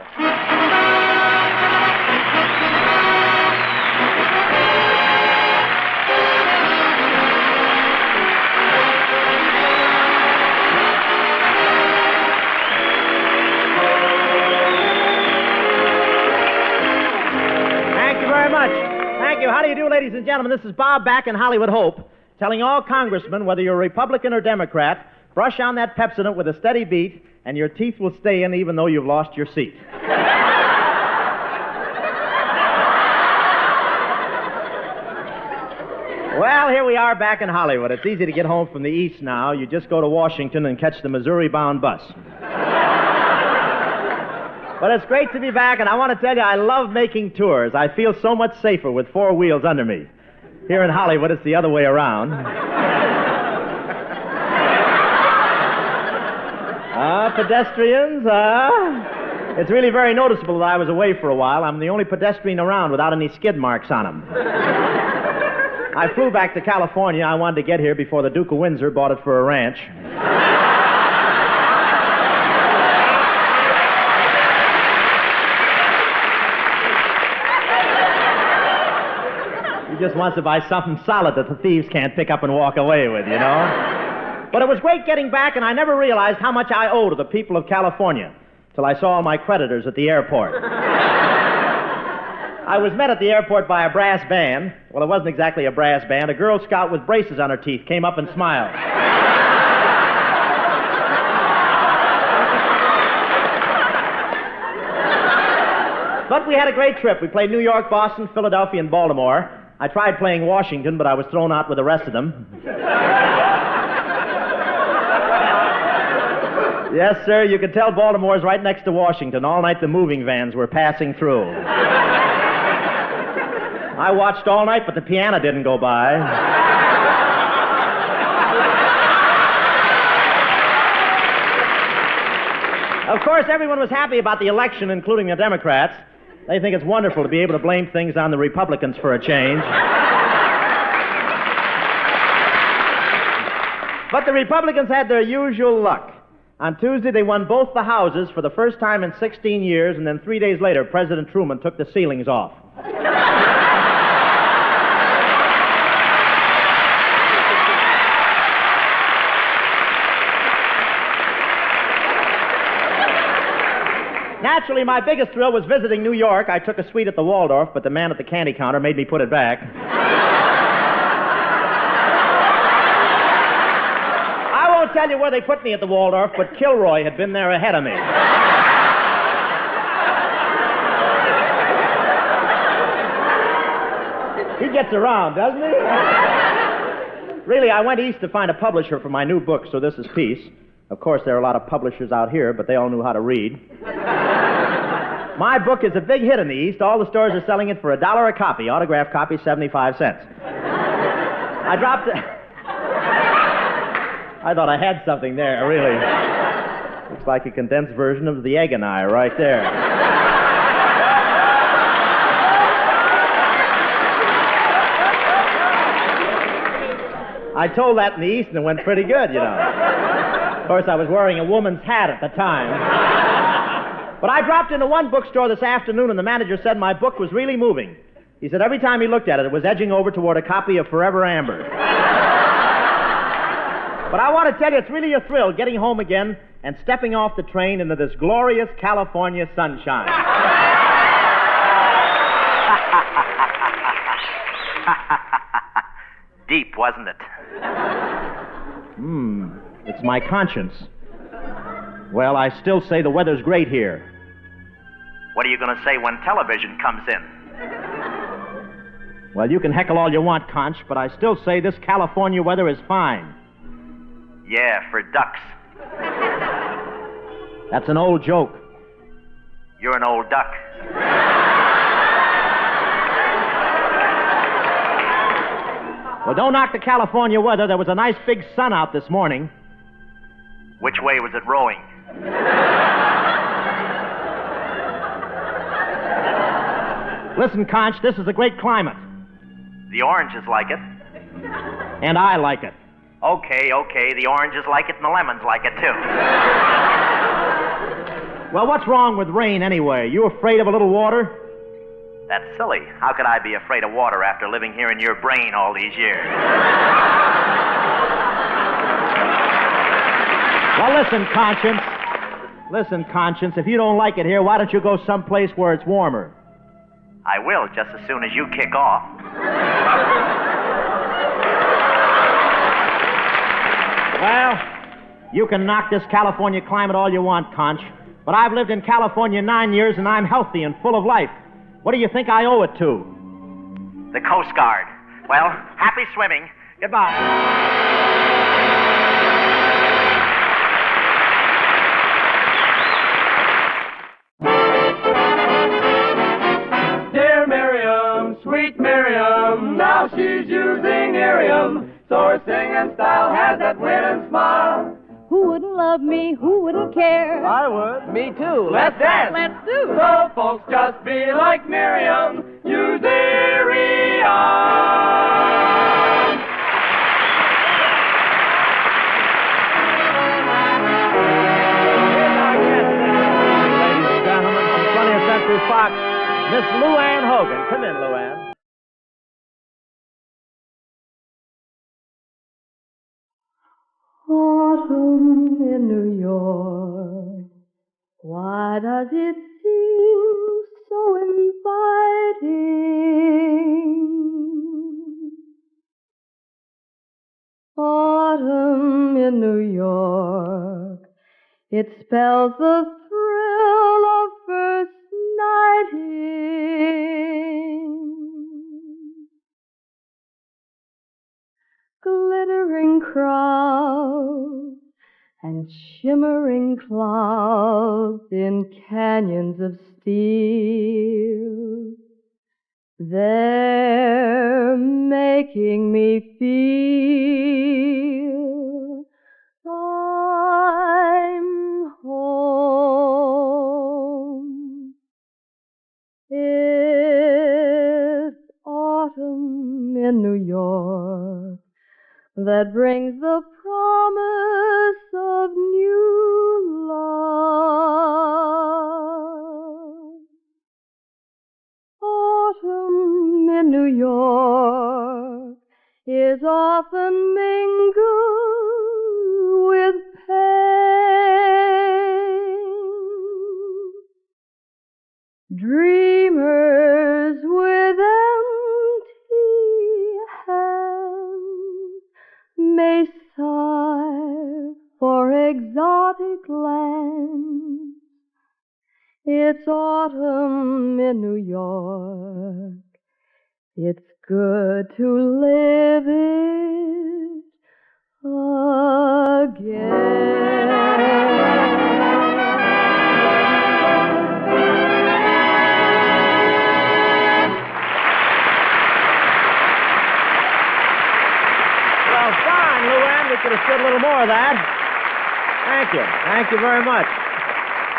Thank you. How do you do, ladies and gentlemen? This is Bob back in Hollywood Hope, telling all congressmen, whether you're Republican or Democrat, brush on that Pepsodent with a steady beat, and your teeth will stay in even though you've lost your seat. Well, here we are back in Hollywood. It's easy to get home from the east now. You just go to Washington and catch the Missouri-bound bus. But it's great to be back, and I want to tell you, I love making tours. I feel so much safer with four wheels under me. Here in Hollywood, it's the other way around. Pedestrians, It's really very noticeable that I was away for a while. I'm the only pedestrian around without any skid marks on him. I flew back to California. I wanted to get here before the Duke of Windsor bought it for a ranch. Just wants to buy something solid that the thieves can't pick up and walk away with, you know? But it was great getting back, and I never realized how much I owe to the people of California till I saw all my creditors at the airport. I was met at the airport by a brass band. Well, it wasn't exactly a brass band. A Girl Scout with braces on her teeth came up and smiled. But we had a great trip. We played New York, Boston, Philadelphia, and Baltimore. I tried playing Washington, but I was thrown out with the rest of them. Yes, sir, you could tell Baltimore's right next to Washington. All night the moving vans were passing through. I watched all night, but the piano didn't go by. Of course, everyone was happy about the election, including the Democrats. They think it's wonderful to be able to blame things on the Republicans for a change. But the Republicans had their usual luck. On Tuesday, they won both the houses for the first time in 16 years, and then 3 days later, President Truman took the ceilings off. Naturally, my biggest thrill was visiting New York. I took a suite at the Waldorf, but the man at the candy counter made me put it back. I won't tell you where they put me at the Waldorf, but Kilroy had been there ahead of me. He gets around, doesn't he? Really, I went east to find a publisher for my new book, So This Is Peace. Of course, there are a lot of publishers out here, but they all knew how to read. My book is a big hit in the East. All the stores are selling it for $1 a copy. Autographed copy, 75 cents. I dropped I thought I had something there, really. Looks like a condensed version of the egg and I right there. I told that in the East and it went pretty good, you know. Of course, I was wearing a woman's hat at the time. But I dropped into one bookstore this afternoon and the manager said my book was really moving. He said every time he looked at it, it was edging over toward a copy of Forever Amber. But I want to tell you, it's really a thrill getting home again and stepping off the train into this glorious California sunshine. Deep, wasn't it? It's my conscience. Well, I still say the weather's great here. What are you going to say when television comes in? Well, you can heckle all you want, Conch, but I still say this California weather is fine. Yeah, for ducks. That's an old joke. You're an old duck. Well, don't knock the California weather. There was a nice big sun out this morning. Which way was it rowing? Listen, Conch, this is a great climate. The oranges like it. And I like it. Okay. The oranges like it and the lemons like it, too. Well, what's wrong with rain anyway? You afraid of a little water? That's silly. How could I be afraid of water after living here in your brain all these years? Well, listen, Conscience. Listen, Conscience, if you don't like it here, why don't you go someplace where it's warmer? I will, just as soon as you kick off. Well, you can knock this California climate all you want, Conch, but I've lived in California 9 years and I'm healthy and full of life. What do you think I owe it to? The Coast Guard. Well, happy swimming. Goodbye. Dear Miriam, sweet Miriam, now she's using Irium, so her singing style has that winning smile. Who wouldn't love me? Who wouldn't care? I would. Me too. Let's dance. Let's do. So folks, just be like Miriam, use Irium. Ladies and gentlemen, from 20th Century Fox, Miss Luann Hogan. Come in, Luann. Autumn in New York, why does it seem so inviting? Autumn in New York, it spells the thrill of first nighting. Glittering crowds and shimmering clouds in canyons of steel. They're making me feel I'm home. It's autumn in New York that brings the promise of new love. Autumn in New York is often mingled with pain. Dreamers with empty hands may sigh for exotic lands. It's autumn in New York. It's good to live it Well, fine, Luann. We could have stood a little more more of that. Thank you. Thank you very much.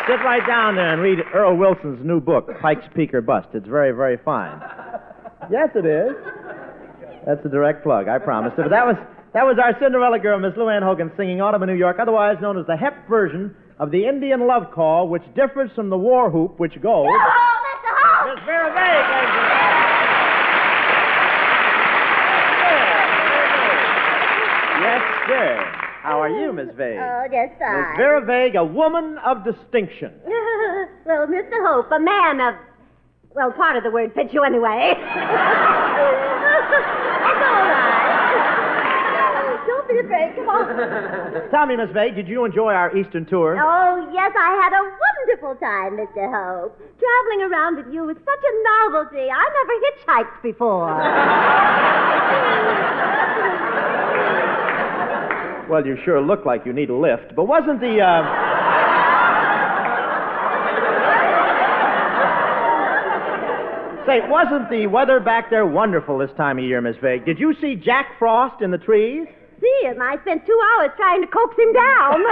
Sit right down there and read Earl Wilson's new book, Pike's Peak or Bust. It's very, very fine. Yes, it is. That's a direct plug, I promised it. But that was our Cinderella girl, Miss Lou Ann Hogan, singing Autumn in New York, otherwise known as the Hep version of the Indian love call, which differs from the war whoop, which goes... Miss Vera Vague, ladies and gentlemen. Yes, sir. How are you, Miss Vague? Oh, just fine. Miss Vera Vague, a woman of distinction. Well, Mr. Hope, a man of... Well, part of the word fits you anyway. It's all right. Don't be afraid. Come on. Tell me, Miss Vague, did you enjoy our Eastern tour? Oh, yes, I had a wonderful time, Mr. Hope. Traveling around with you was such a novelty. I never hitchhiked before. Well, you sure look like you need a lift, but wasn't the, Say, wasn't the weather back there wonderful this time of year, Miss Vague? Did you see Jack Frost in the trees? See him? I spent 2 hours trying to coax him down.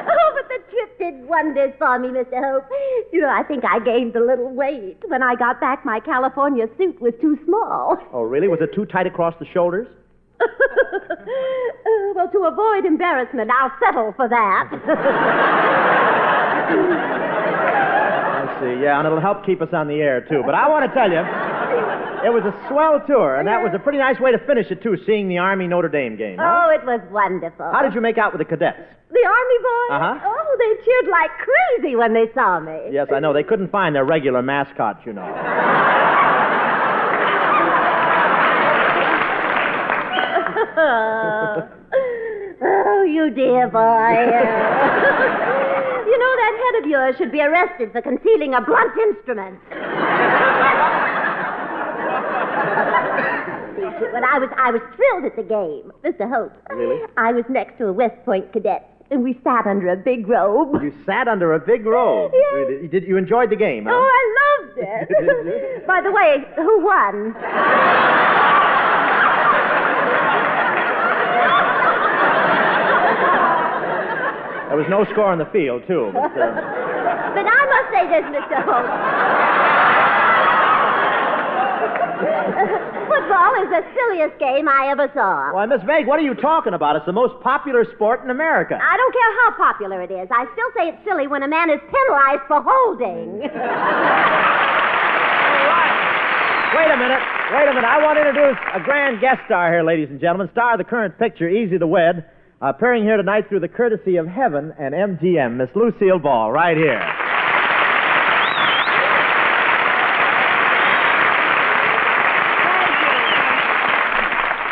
Oh, but the trip did wonders for me, Mr. Hope. You know, I think I gained a little weight. When I got back, my California suit was too small. Oh, really? Was it too tight across the shoulders? Well, to avoid embarrassment, I'll settle for that. I see, yeah, and it'll help keep us on the air, too. But I want to tell you, it was a swell tour, and that was a pretty nice way to finish it, too, seeing the Army-Notre Dame game, huh? Oh, it was wonderful. How did you make out with the cadets? The Army boys? Uh-huh. Oh, they cheered like crazy when they saw me. Yes, I know. They couldn't find their regular mascot, you know. Oh, you dear boy. You know, that head of yours should be arrested for concealing a blunt instrument. But I was thrilled at the game. Mr. Hope. Really? I was next to a West Point cadet, and we sat under a big robe. You sat under a big robe? Yes. You enjoyed the game, huh? Oh, I loved it. Did you? By the way, who won? There was no score on the field, too. But I must say this, Mr. Hope. Football is the silliest game I ever saw. Why, Miss Vague, what are you talking about? It's the most popular sport in America. I don't care how popular it is. I still say it's silly when a man is penalized for holding. Wait a minute. I want to introduce a grand guest star here, ladies and gentlemen. Star of the current picture, Easy to Wed. Appearing here tonight through the courtesy of Heaven and MGM, Miss Lucille Ball, right here.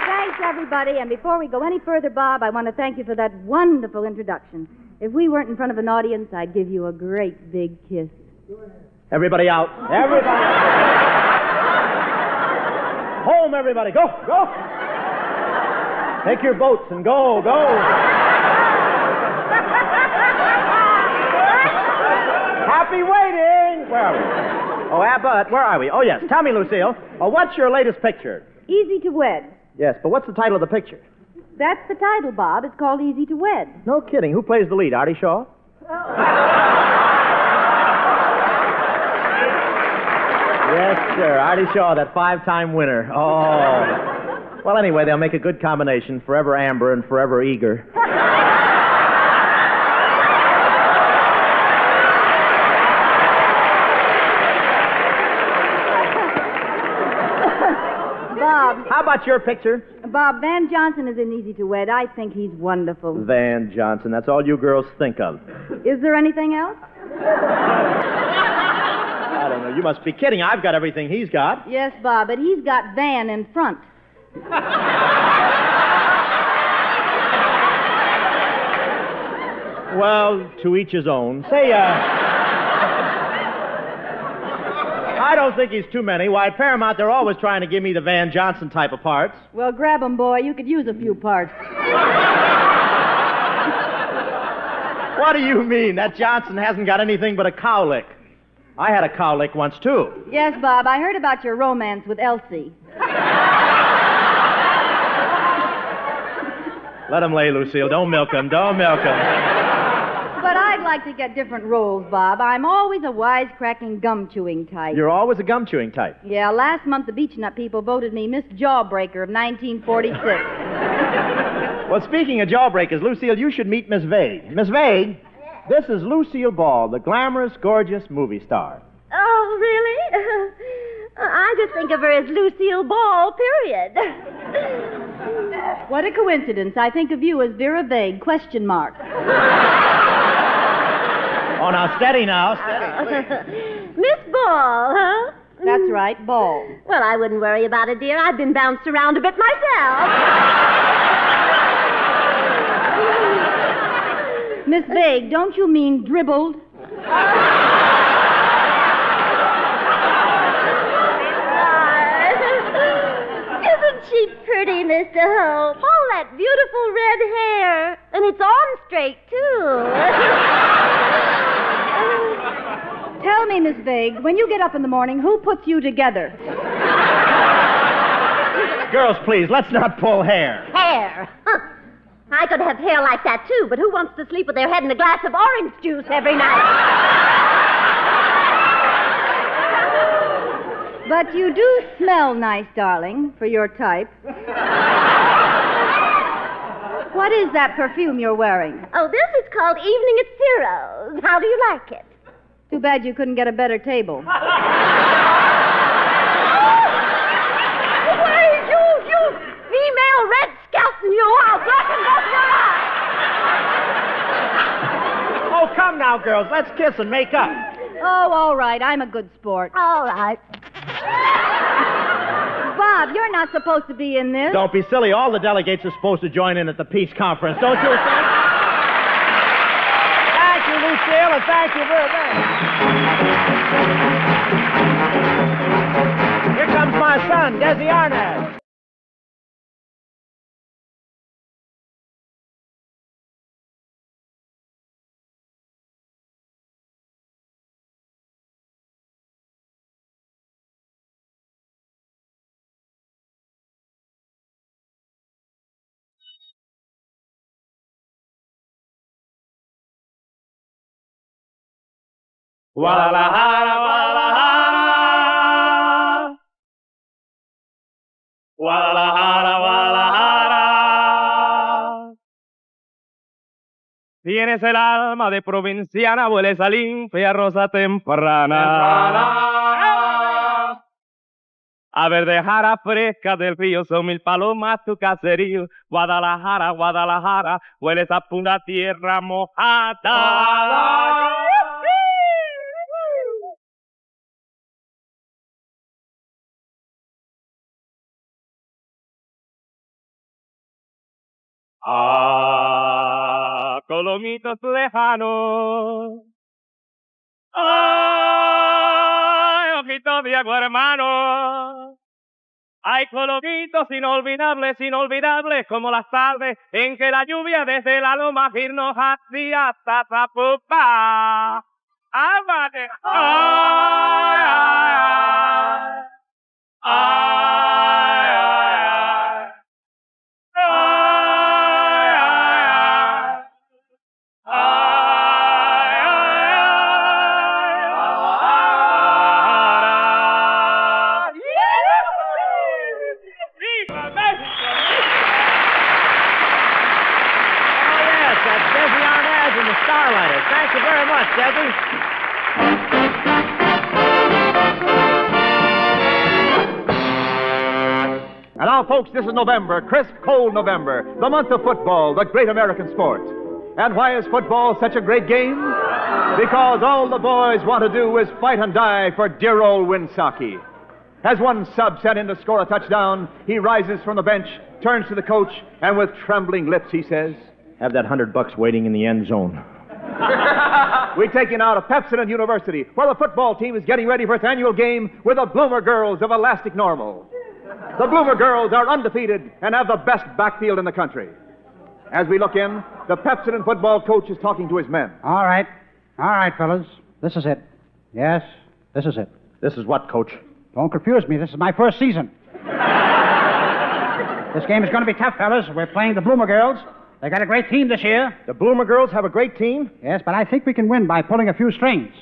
Thanks, everybody. And before we go any further, Bob, I want to thank you for that wonderful introduction. If we weren't in front of an audience, I'd give you a great big kiss. Everybody out. Everybody out. Home, everybody. Go. Take your boats and go. Happy waiting. Where are we? Oh, Abbott, where are we? Oh, yes. Tell me, Lucille, what's your latest picture? Easy to Wed. Yes, but what's the title of the picture? That's the title, Bob. It's called Easy to Wed. No kidding. Who plays the lead? Artie Shaw? Yes, sir. Artie Shaw, that 5-time winner. Oh. Well, anyway, they'll make a good combination, forever amber and forever eager. Bob. How about your picture? Bob, Van Johnson is in Easy to Wed. I think he's wonderful. Van Johnson. That's all you girls think of. Is there anything else? I don't know. You must be kidding. I've got everything he's got. Yes, Bob, but he's got Van in front. Well, to each his own. Say, I don't think he's too many. Why, at Paramount, they're always trying to give me the Van Johnson type of parts. Well, grab 'em, boy. You could use a few parts. What do you mean? That Johnson hasn't got anything but a cowlick. I had a cowlick once, too. Yes, Bob, I heard about your romance with Elsie. Let him lay, Lucille. Don't milk him. Don't milk him. But I'd like to get different roles, Bob. I'm always a wisecracking, gum-chewing type. You're always a gum-chewing type. Yeah, last month the Beach Nut people voted me Miss Jawbreaker of 1946. Well, speaking of jawbreakers, Lucille, you should meet Miss Vague. Miss Vague, this is Lucille Ball, the glamorous, gorgeous movie star. Oh, really? I just think of her as Lucille Ball, period. What a coincidence. I think of you as Vera Vague, question mark. Oh, now, steady now. Miss Ball, huh? That's right, Ball. Well, I wouldn't worry about it, dear. I've been bounced around a bit myself. Miss Vague, don't you mean dribbled? Isn't she pretty, Mr. Hope? All that beautiful red hair. And it's on straight, too. Tell me, Miss Vague, when you get up in the morning, who puts you together? Girls, please, let's not pull hair. Hair? Huh. I could have hair like that, too, but who wants to sleep with their head in a glass of orange juice every night? But you do smell nice, darling, for your type. What is that perfume you're wearing? Oh, this is called Evening at Ciro's. How do you like it? Too bad you couldn't get a better table. Why, you female red skeleton, you! I'll blacken both your eyes! Oh, come now, girls. Let's kiss and make up. Oh, all right. I'm a good sport. All right. Bob, you're not supposed to be in this. Don't be silly. All the delegates are supposed to join in at the peace conference, don't you think? Thank you, Lucille, and thank you very much. Here comes my son, Desi Arnaz. Guadalajara, Guadalajara. Guadalajara, Guadalajara. Tienes el alma de provinciana, hueles a limpia rosa temprana. A verdejara fresca del río, son mil palomas tu caserío. Guadalajara, Guadalajara, hueles a pura tierra mojada. Ah, colomitos lejanos. Ay, ojitos de agua, hermano. Hay colomitos inolvidables, inolvidables, como las tardes en que la lluvia desde la loma nos hacía hasta Zapupa. ¡Ámate! ¡Ay, ay, ay! Thank you very much, Desi. And now, folks, this is November, crisp, cold November, the month of football, the great American sport. And why is football such a great game? Because all the boys want to do is fight and die for dear old Winsocki. As one sub sent in to score a touchdown, he rises from the bench, turns to the coach, and with trembling lips he says, "Have that $100 waiting in the end zone." We take you now to Pepsin University, where the football team is getting ready for its annual game with the Bloomer Girls of Elastic Normal. The Bloomer Girls are undefeated and have the best backfield in the country. As we look in, the Pepsin football coach is talking to his men. All right, fellas. This is it. Yes, this is it. This is what, Coach? Don't confuse me. This is my first season. This game is going to be tough, fellas. We're playing the Bloomer Girls. They got a great team this year. The Bloomer girls have a great team? Yes, but I think we can win by pulling a few strings.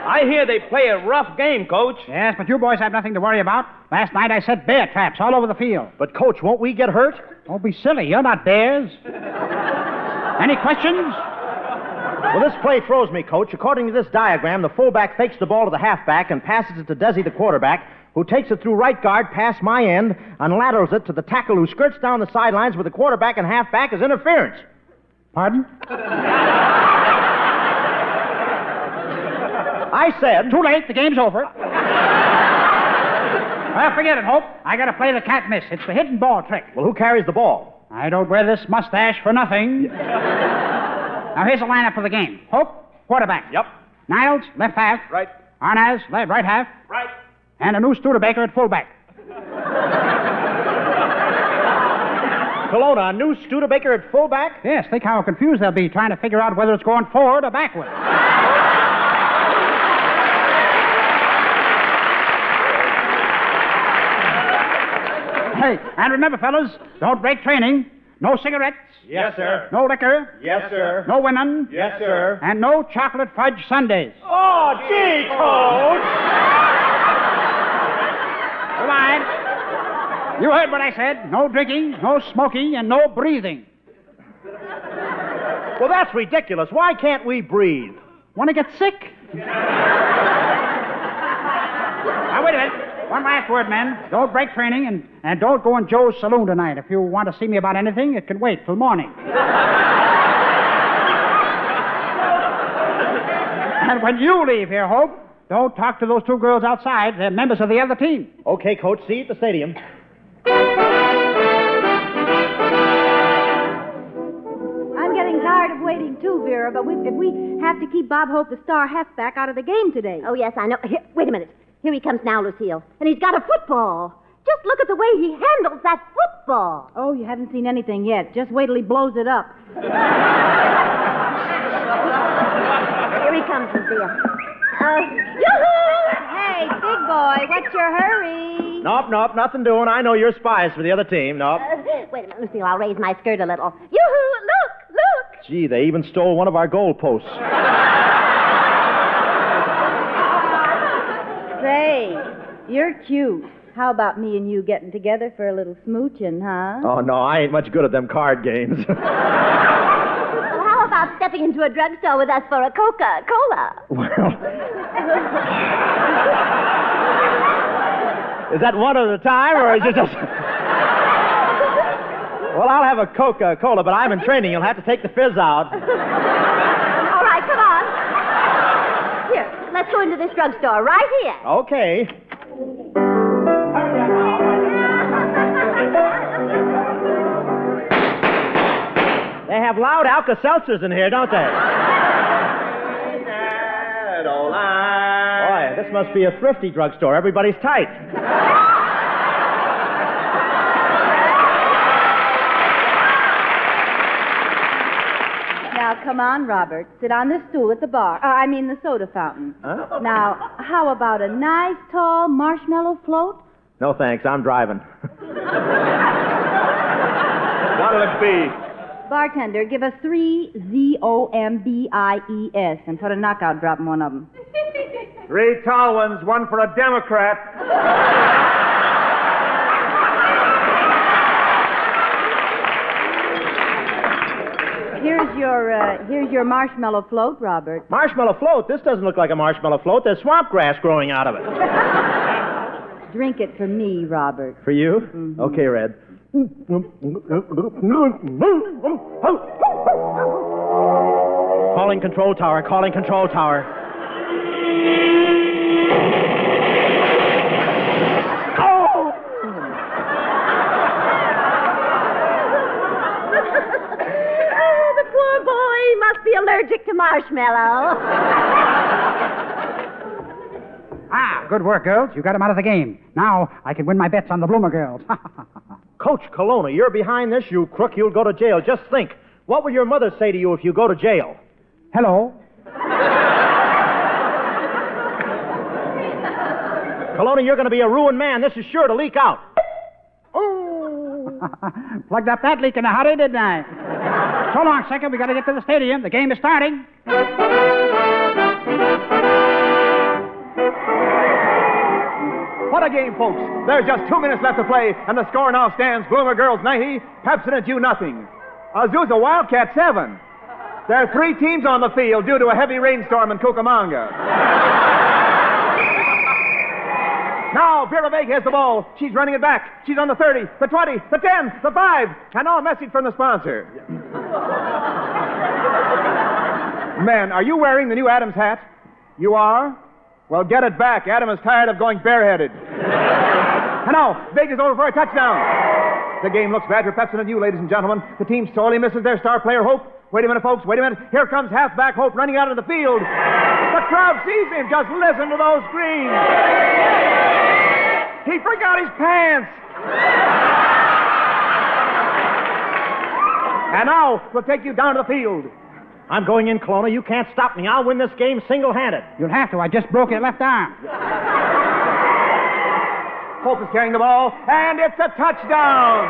I hear they play a rough game, Coach. Yes, but you boys have nothing to worry about. Last night I set bear traps all over the field. But, Coach, won't we get hurt? Don't be silly. You're not bears. Any questions? Well, this play throws me, Coach. According to this diagram, the fullback fakes the ball to the halfback and passes it to Desi, the quarterback, who takes it through right guard past my end and laterals it to the tackle who skirts down the sidelines with the quarterback and halfback as interference. Pardon? I said... Too late. The game's over. Well, forget it, Hope. I got to play the can't miss. It's the hidden ball trick. Well, who carries the ball? I don't wear this mustache for nothing. Now, here's the lineup for the game. Hope, quarterback. Yep. Niles, left half. Right. Arnaz, right half. Right. And a new Studebaker at fullback. Kelowna, a new Studebaker at fullback? Yes, think how confused they'll be trying to figure out whether it's going forward or backward. Hey, and remember, fellas, don't break training. No cigarettes. Yes, sir. No liquor. Yes, sir. No women. Yes, sir. And no chocolate fudge sundaes. Oh, gee, Coach! All right. You heard what I said. No drinking, no smoking, and no breathing. Well, that's ridiculous. Why can't we breathe? Want to get sick? Now, wait a minute. One last word, men. Don't break training, and don't go in Joe's saloon tonight. If you want to see me about anything, it can wait till morning. And when you leave here, Hope, don't talk to those two girls outside. They're members of the other team. Okay, Coach. See you at the stadium. I'm getting tired of waiting, too, Vera, but if we have to keep Bob Hope, the star halfback, out of the game today. Oh, yes, I know. Here, wait a minute. Here he comes now, Lucille. And he's got a football. Just look at the way he handles that football. Oh, you haven't seen anything yet. Just wait till he blows it up. Here he comes, Lucille. Yoo-hoo! Hey, big boy, what's your hurry? Nope, nothing doing. I know you're spies for the other team. Nope. Wait a minute, Lucille. I'll raise my skirt a little. Yoo-hoo! Look! Gee, they even stole one of our goalposts. Say, you're cute. How about me and you getting together for a little smooching, huh? Oh, no, I ain't much good at them card games. Well, how about stepping into a drugstore with us for a Coca-Cola? Well... Is that one at a time, or is it just... Well, I'll have a Coca-Cola, but I'm in training. You'll have to take the fizz out. All right, come on. Here, let's go into this drugstore right here. Okay. They have loud Alka-Seltzers in here, don't they? Boy, this must be a thrifty drugstore. Everybody's tight. Now, come on, Robert. Sit on this stool at the bar. The soda fountain. Huh? Now, how about a nice, tall marshmallow float? No, thanks. I'm driving. What'll it be? Bartender, give us 3 ZOMBIES and put a knockout drop in one of them. 3 tall ones, one for a Democrat. Here's your marshmallow float, Robert. Marshmallow float? This doesn't look like a marshmallow float. There's swamp grass growing out of it. Drink it for me, Robert. For you? Mm-hmm. Okay, Red. Calling control tower, calling control tower. Oh! The poor boy must be allergic to marshmallow. Good work, girls. You got him out of the game. Now I can win my bets on the Bloomer girls. Coach Kelowna, you're behind this, you crook. You'll go to jail. Just think. What will your mother say to you if you go to jail? Hello. Kelowna, you're going to be a ruined man. This is sure to leak out. Oh. Plugged up that leak in a hurry, didn't I? So long, Second. We got to get to the stadium. The game is starting. What a game, folks. There's just 2 minutes left to play, and the score now stands Bloomer Girls 90, Pepsodent U nothing. Azusa Wildcat 7. There are 3 teams on the field due to a heavy rainstorm in Cucamonga. Now, Vera Vega has the ball. She's running it back. She's on the 30, the 20, the 10, the 5. And now a message from the sponsor. Men, are you wearing the new Adams hat? You are? Well, get it back. Adam is tired of going bareheaded. And now, Vega's over for a touchdown. The game looks bad for Pepsodent U, ladies and gentlemen. The team sorely misses their star player, Hope. Wait a minute, folks. Wait a minute. Here comes halfback Hope running out of the field. The crowd sees him. Just listen to those screams. He forgot his pants. And now, we'll take you down to the field. I'm going in, Kelowna. You can't stop me. I'll win this game single-handed. You'll have to. I just broke your left arm. Hope is carrying the ball, and it's a touchdown.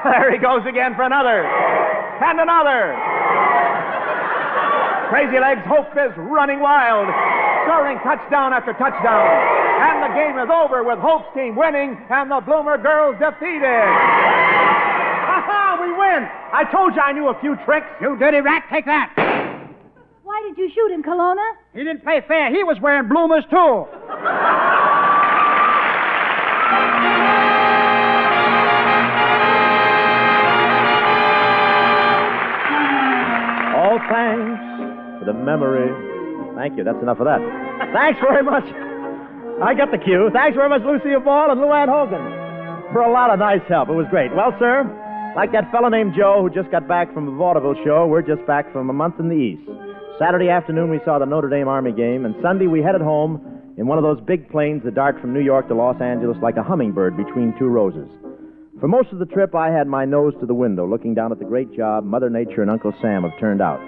There he goes again for another. And another. Crazy Legs Hope is running wild, scoring touchdown after touchdown. And the game is over with Hope's team winning and the Bloomer Girls defeated. Ha-ha, we win. I told you I knew a few tricks. You dirty rat, take that. Why did you shoot him, Kelowna? He didn't play fair. He was wearing bloomers, too. All thanks for the memory. Thank you. That's enough of that. Thanks very much. I got the cue. Thanks very much, Lucille Ball and Luann Hogan, for a lot of nice help. It was great. Well, sir, like that fellow named Joe who just got back from the vaudeville show, we're just back from a month in the East. Saturday afternoon, we saw the Notre Dame Army game, and Sunday we headed home in one of those big planes that dart from New York to Los Angeles like a hummingbird between 2 roses. For most of the trip, I had my nose to the window, looking down at the great job Mother Nature and Uncle Sam have turned out.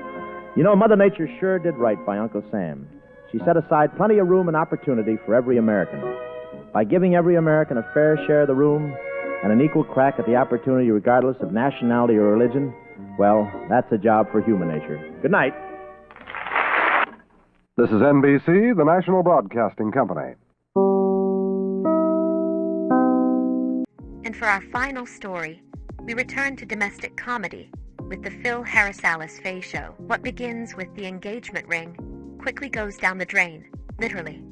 You know, Mother Nature sure did right by Uncle Sam. She set aside plenty of room and opportunity for every American. By giving every American a fair share of the room and an equal crack at the opportunity regardless of nationality or religion, well, that's a job for human nature. Good night. This is NBC, the National Broadcasting Company. And for our final story, we return to domestic comedy with the Phil Harris-Alice Faye Show. What begins with the engagement ring quickly goes down the drain, literally.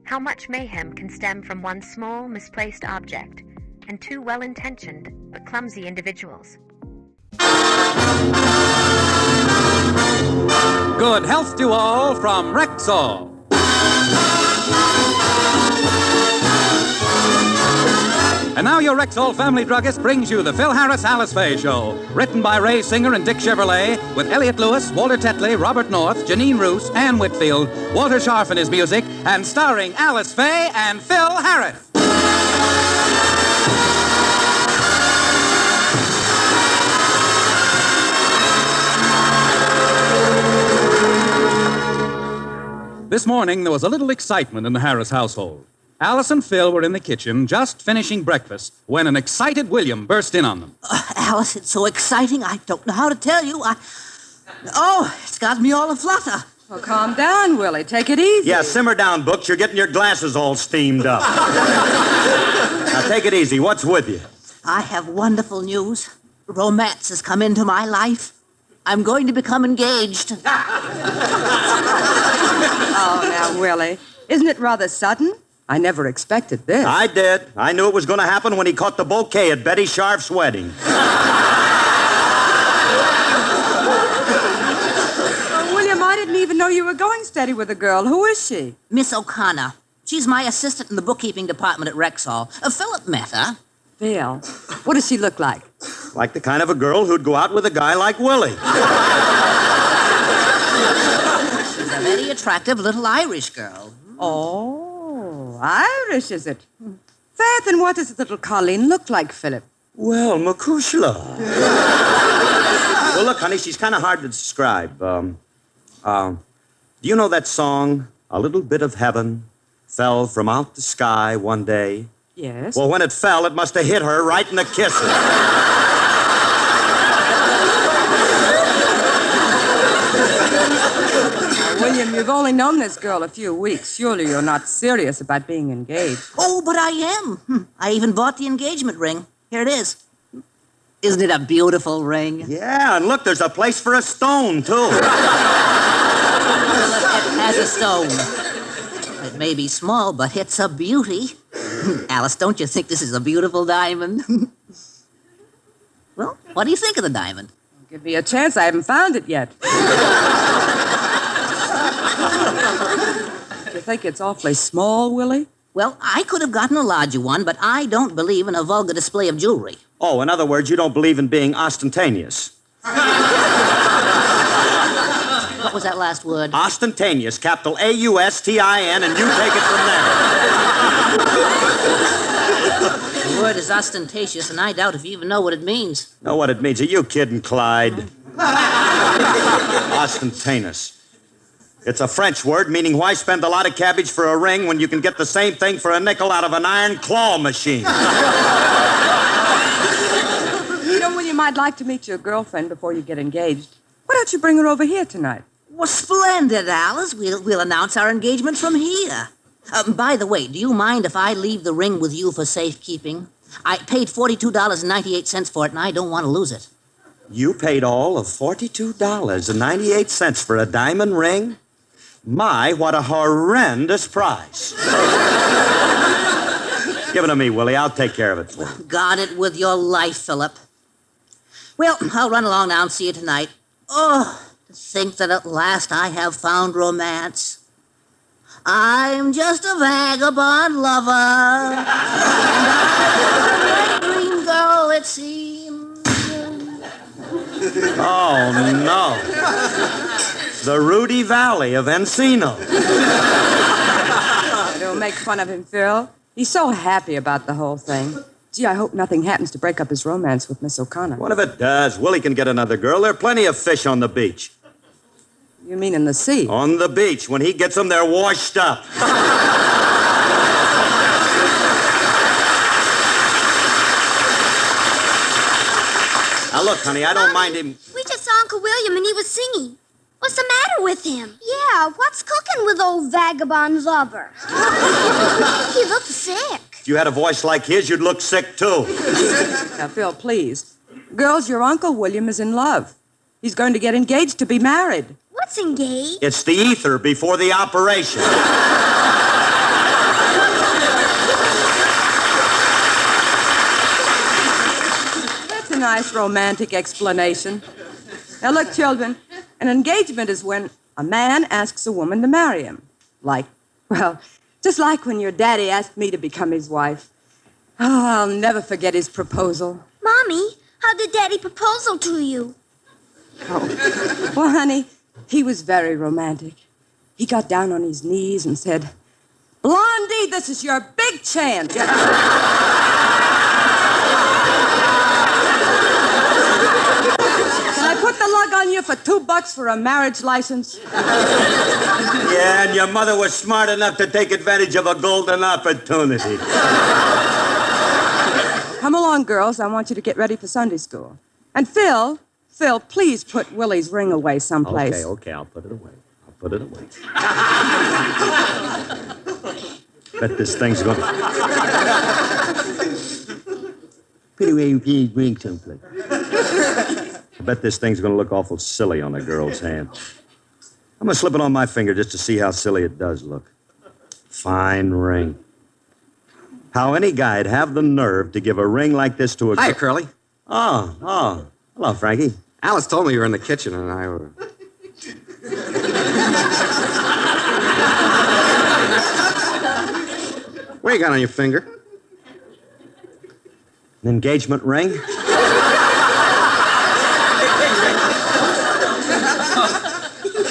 How much mayhem can stem from one small, misplaced object and 2 well-intentioned but clumsy individuals? Good health to all from Rexall. And now your Rexall family druggist brings you the Phil Harris-Alice Faye Show. Written by Ray Singer and Dick Chevrolet, with Elliot Lewis, Walter Tetley, Robert North, Janine Roos, Ann Whitfield, Walter Scharf in his music, and starring Alice Faye and Phil Harris. This morning, there was a little excitement in the Harris household. Alice and Phil were in the kitchen just finishing breakfast when an excited William burst in on them. Alice, it's so exciting, I don't know how to tell you. It's got me all aflutter. Well, calm down, Willie. Take it easy. Yeah, simmer down, Books. You're getting your glasses all steamed up. Now, take it easy. What's with you? I have wonderful news. Romance has come into my life. I'm going to become engaged. Oh, now, Willie, isn't it rather sudden? I never expected this. I did. I knew it was going to happen when he caught the bouquet at Betty Sharp's wedding. Oh, William, I didn't even know you were going steady with a girl. Who is she? Miss O'Connor. She's my assistant in the bookkeeping department at Rexall. Philip met her. Phil? What does she look like? Like the kind of a girl who'd go out with a guy like Willie. She's a very attractive little Irish girl. Oh, Irish, is it? Faith, and what does little Colleen look like, Philip? Well, Makushla. Well, look, honey, she's kind of hard to describe. Do you know that song, A Little Bit of Heaven Fell From Out the Sky One Day Yes? Well, when it fell, it must have hit her right in the kisses. William, you've only known this girl a few weeks. Surely you're not serious about being engaged. Oh, but I am. I even bought the engagement ring. Here it is. Isn't it a beautiful ring? Yeah, and look, there's a place for a stone, too. Look, it has a stone. It may be small, but it's a beauty. Alice, don't you think this is a beautiful diamond? Well, what do you think of the diamond? Give me a chance. I haven't found it yet. Do you think it's awfully small, Willie? Well, I could have gotten a larger one, but I don't believe in a vulgar display of jewelry. Oh, in other words, you don't believe in being ostentatious. What was that last word? Ostentatious, capital A-U-S-T-I-N, and you take it from there. The word is ostentatious, and I doubt if you even know what it means. Know what it means? Are you kidding, Clyde? Ostentatious. It's a French word meaning why spend a lot of cabbage for a ring when you can get the same thing for a nickel out of an iron claw machine? You know, William, I'd like to meet your girlfriend before you get engaged. Why don't you bring her over here tonight? Well, splendid, Alice. We'll announce our engagement from here. By the way, do you mind if I leave the ring with you for safekeeping? I paid $42.98 for it, and I don't want to lose it. You paid all of $42.98 for a diamond ring? My, what a horrendous price. Give it to me, Willie. I'll take care of it for you. Guard it with your life, Philip. Well, I'll run along now and see you tonight. Oh, to think that at last I have found romance. I'm just a vagabond lover. And I'm a dream girl, it seems. Oh, no. The Rudy Valley of Encino. Don't make fun of him, Phil. He's so happy about the whole thing. Gee, I hope nothing happens to break up his romance with Miss O'Connor. What if it does? Willie can get another girl. There are plenty of fish on the beach. You mean in the sea? On the beach. When he gets them, they're washed up. Now, look, honey, I don't mind him. We just saw Uncle William and he was singing. What's the matter with him? Yeah, what's cooking with old vagabond lover? He looks sick. If you had a voice like his, you'd look sick, too. Now, Phil, please. Girls, your Uncle William is in love. He's going to get engaged to be married. What's engaged? It's the ether before the operation. That's a nice romantic explanation. Now, look, children, an engagement is when a man asks a woman to marry him. Just like when your daddy asked me to become his wife. Oh, I'll never forget his proposal. Mommy, how did Daddy proposal to you? Oh. Well, honey, he was very romantic. He got down on his knees and said, "Blondie, this is your big chance." Can I put the lug on you for $2 for a marriage license? Yeah, and your mother was smart enough to take advantage of a golden opportunity. Come along, girls. I want you to get ready for Sunday school. And Phil, please put Willie's ring away someplace. Okay, I'll put it away. Bet this thing's going to... Put away your ring someplace. I bet this thing's going to look awful silly on a girl's hand. I'm going to slip it on my finger just to see how silly it does look. Fine ring. How any guy'd have the nerve to give a ring like this to a girl... Hi, Curly. Oh. Hello, Frankie. Alice told me you were in the kitchen, and I were... What you got on your finger? An engagement ring?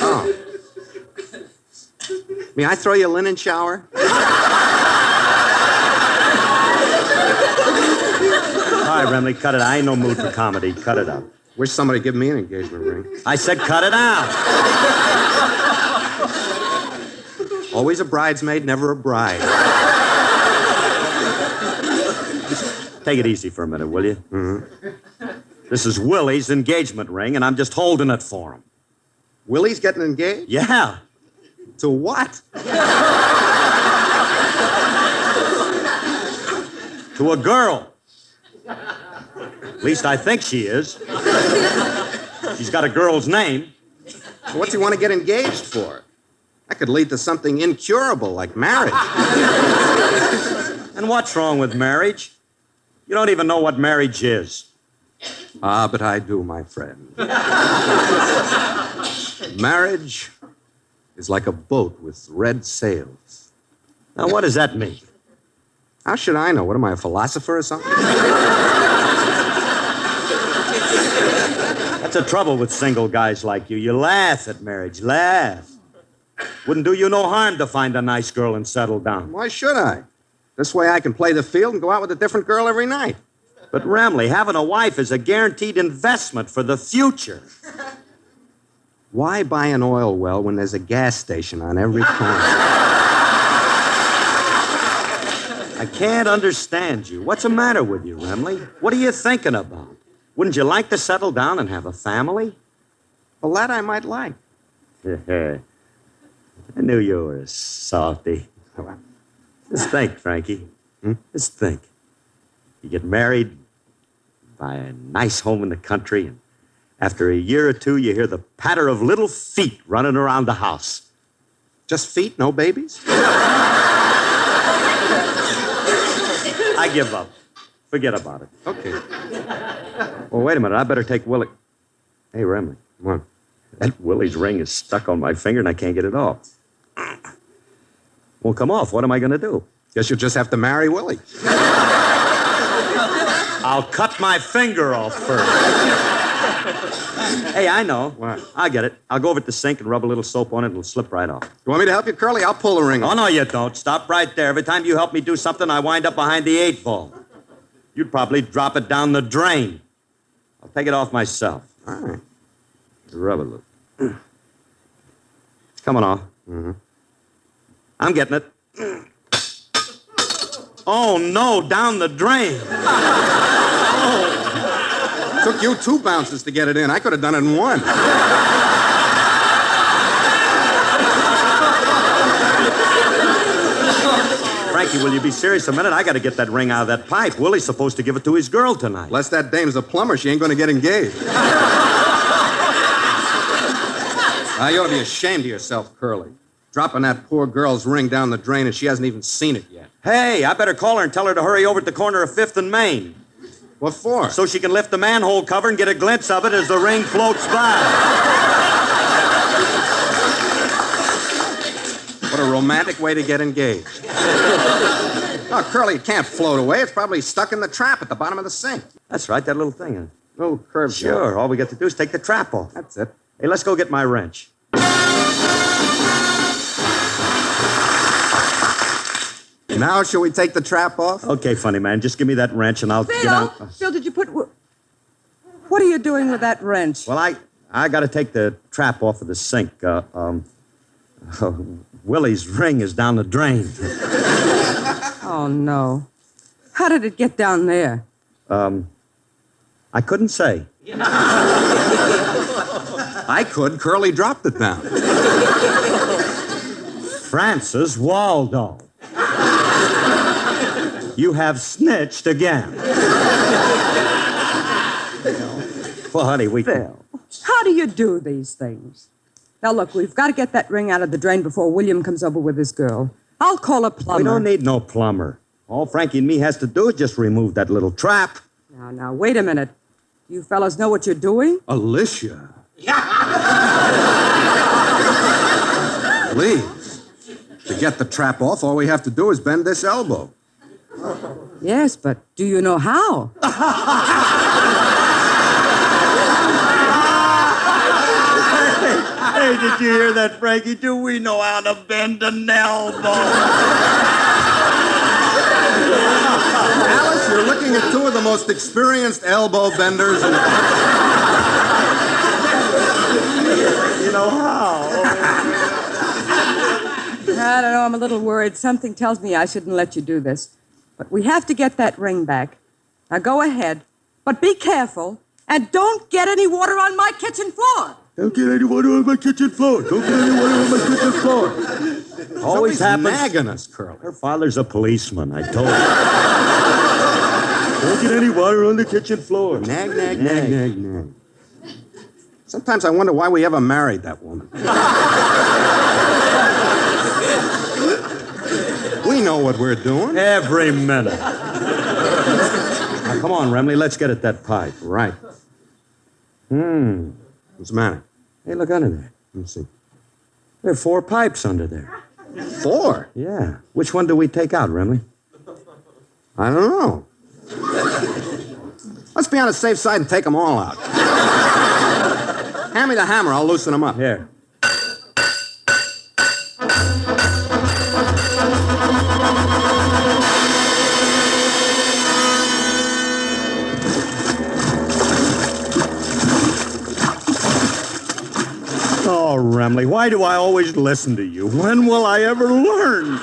Oh. May I throw you a linen shower? All right, Remley, cut it. I ain't no mood for comedy. Cut it out. Wish somebody give me an engagement ring. I said cut it out. Always a bridesmaid, never a bride. Take it easy for a minute, will you? Mm-hmm. This is Willie's engagement ring, and I'm just holding it for him. Willie's getting engaged? Yeah. To what? To a girl. At least I think she is. She's got a girl's name. What's he want to get engaged for? That could lead to something incurable like marriage. And what's wrong with marriage? You don't even know what marriage is. Ah, but I do, my friend. Marriage is like a boat with red sails. Now, what does that mean? How should I know? What am I, a philosopher or something? That's the trouble with single guys like you. You laugh at marriage. Laugh. Wouldn't do you no harm to find a nice girl and settle down. Why should I? This way I can play the field and go out with a different girl every night. But, Remley, having a wife is a guaranteed investment for the future. Why buy an oil well when there's a gas station on every corner? I can't understand you. What's the matter with you, Remley? What are you thinking about? Wouldn't you like to settle down and have a family? Well, that I might like. I knew you were a softy. Just think, Frankie. Just think. You get married, buy a nice home in the country, and after a year or two, you hear the patter of little feet running around the house. Just feet, no babies? I give up. Forget about it. Okay. Well, wait a minute. I better take Willie. Hey, Remley. Come on. That Willie's ring is stuck on my finger, and I can't get it off. Won't come off. What am I going to do? Guess you'll just have to marry Willie. I'll cut my finger off first. Hey, I know. What? I'll get it. I'll go over to the sink and rub a little soap on it, and it'll slip right off. You want me to help you, Curly? I'll pull the ring off. Oh, no, you don't. Stop right there. Every time you help me do something, I wind up behind the 8 ball. You'd probably drop it down the drain. I'll take it off myself. All right. Rub it a little. It's coming off. Mm-hmm. I'm getting it. Oh, no, down the drain. Oh. Took you 2 bounces to get it in. I could have done it in 1. Frankie, will you be serious a minute? I got to get that ring out of that pipe. Willie's supposed to give it to his girl tonight. Unless that dame's a plumber, she ain't going to get engaged. You ought to be ashamed of yourself, Curly. Dropping that poor girl's ring down the drain and she hasn't even seen it yet. Hey, I better call her and tell her to hurry over at the corner of 5th and Main. What for? So she can lift the manhole cover and get a glimpse of it as the ring floats by. What a romantic way to get engaged. Oh, Curly, it can't float away. It's probably stuck in the trap at the bottom of the sink. That's right, that little thing. Little curve. Sure, all we got to do is take the trap off. That's it. Hey, let's go get my wrench. Now, shall we take the trap off? Okay, funny man. Just give me that wrench and I'll get out. Phil, did you put... What are you doing with that wrench? Well, I got to take the trap off of the sink. Willie's ring is down the drain. Oh, no. How did it get down there? I couldn't say. I could. Curly dropped it down. Francis Waldo. You have snitched again. Well, honey, we can... Phil, how do you do these things? Now, look, we've got to get that ring out of the drain before William comes over with his girl. I'll call a plumber. We don't need no plumber. All Frankie and me has to do is just remove that little trap. Now, wait a minute. You fellas know what you're doing? Alicia. Please. To get the trap off, all we have to do is bend this elbow. Yes, but do you know how? Hey, did you hear that, Frankie? Do we know how to bend an elbow? Alice, you're looking at 2 of the most experienced elbow benders in the... You know how? I don't know, I'm a little worried. Something tells me I shouldn't let you do this. But we have to get that ring back. Now go ahead, but be careful and don't get any water on my kitchen floor. Don't get any water on my kitchen floor. Don't get any water on my kitchen floor. Always happens. Nagging us, Curly. Her father's a policeman, I told her. Don't get any water on the kitchen floor. Nag, nag, nag, nag, nag. Sometimes I wonder why we ever married that woman. We know what we're doing. Every minute. Now, come on, Remley, let's get at that pipe. Right. What's the matter? Hey, look under there. Let me see. There are 4 pipes under there. 4? Yeah. Which one do we take out, Remley? I don't know. Let's be on the safe side and take them all out. Hand me the hammer. I'll loosen them up. Here. Oh, Remley, why do I always listen to you? When will I ever learn?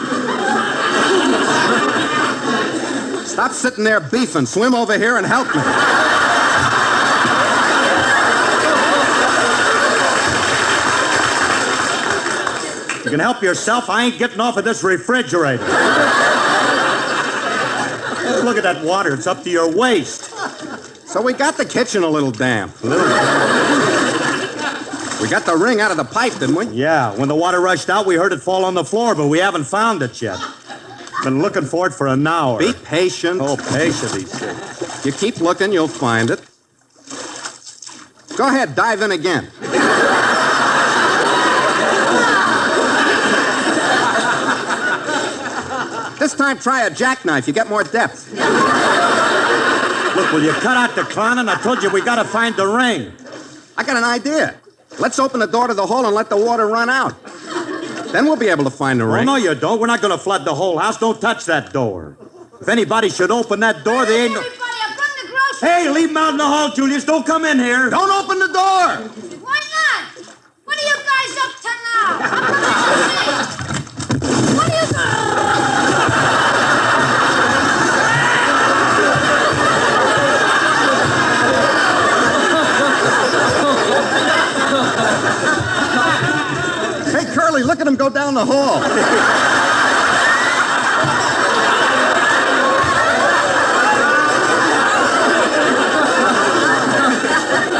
Stop sitting there beefing. Swim over here and help me. You can help yourself. I ain't getting off of this refrigerator. Look at that water. It's up to your waist. So we got the kitchen a little damp. We got the ring out of the pipe, didn't we? Yeah. When the water rushed out, we heard it fall on the floor, but we haven't found it yet. Been looking for it for an hour. Be patient. Oh, patient, he said. You keep looking, you'll find it. Go ahead, dive in again. This time, try a jackknife. You get more depth. Look, will you cut out the clowning? I told you we got to find the ring. I got an idea. Let's open the door to the hole and let the water run out. Then we'll be able to find the ring. Oh, no, you don't. We're not going to flood the whole house. Don't touch that door. If anybody should open that door, they ain't no... Everybody, I'm putting the groceries. Hey, leave them out in the hall, Julius. Don't come in here. Don't open the door. Why not? What are you guys up to now? What are you Hey, Curly, look at him go down the hall.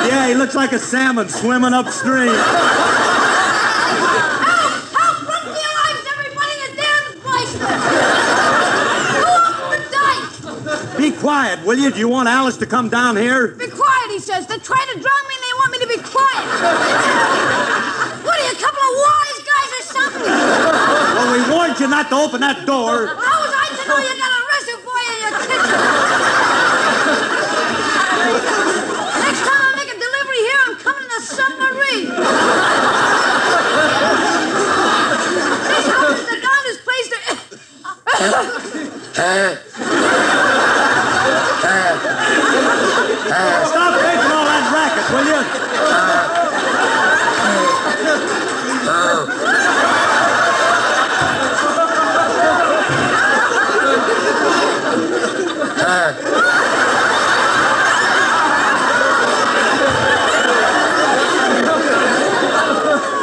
Yeah, he looks like a salmon swimming upstream. Help! Run for your lives, everybody! The dam's bursting! Go open the dike! Be quiet, will you? Do you want Alice to come down here? Be quiet, he says. They're trying to drown me and they want me to be quiet. What are you, a couple of wise guys or something? Well, we warned you not to open that door. How was I to know you got a reservoir in your kitchen? Next time I make a delivery here, I'm coming in a submarine. This house is the darndest place to... Stop making all that racket, will you?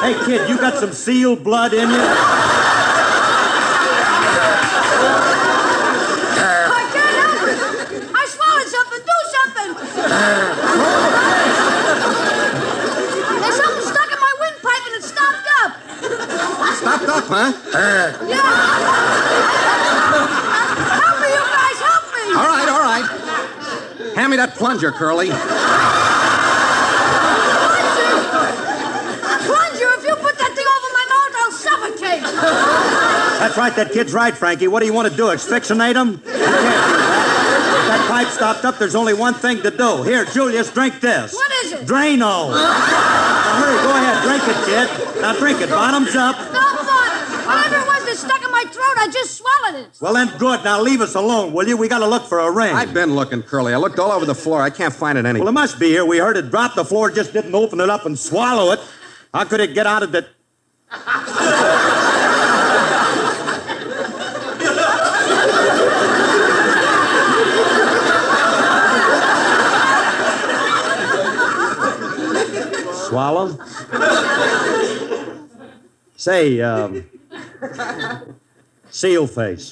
Hey, kid, you got some seal blood in you? I can't help it. I swallowed something. Do something. There's something stuck in my windpipe and it stopped up. Stopped up, huh? Yeah. Help me, you guys. Help me. All right, all right. Hand me that plunger, Curly. Plunger, if you put that thing over my mouth, I'll suffocate. That's right, that kid's right, Frankie. What do you want to do, asphyxiate him? You can't do that. If that pipe stopped up, there's only one thing to do. Here, Julius, drink this. What is it? Drano. Now, hurry, go ahead, drink it, kid. Now, drink it, bottoms up. No fun. Whatever it was that stuck in my throat, I just swallowed it. Well, then, good. Now, leave us alone, will you? We got to look for a ring. I've been looking, Curly. I looked all over the floor. I can't find it anywhere. Well, it must be here. We heard it drop. The floor just didn't open it up and swallow it. How could it get out of the... Swallow. Say, seal face.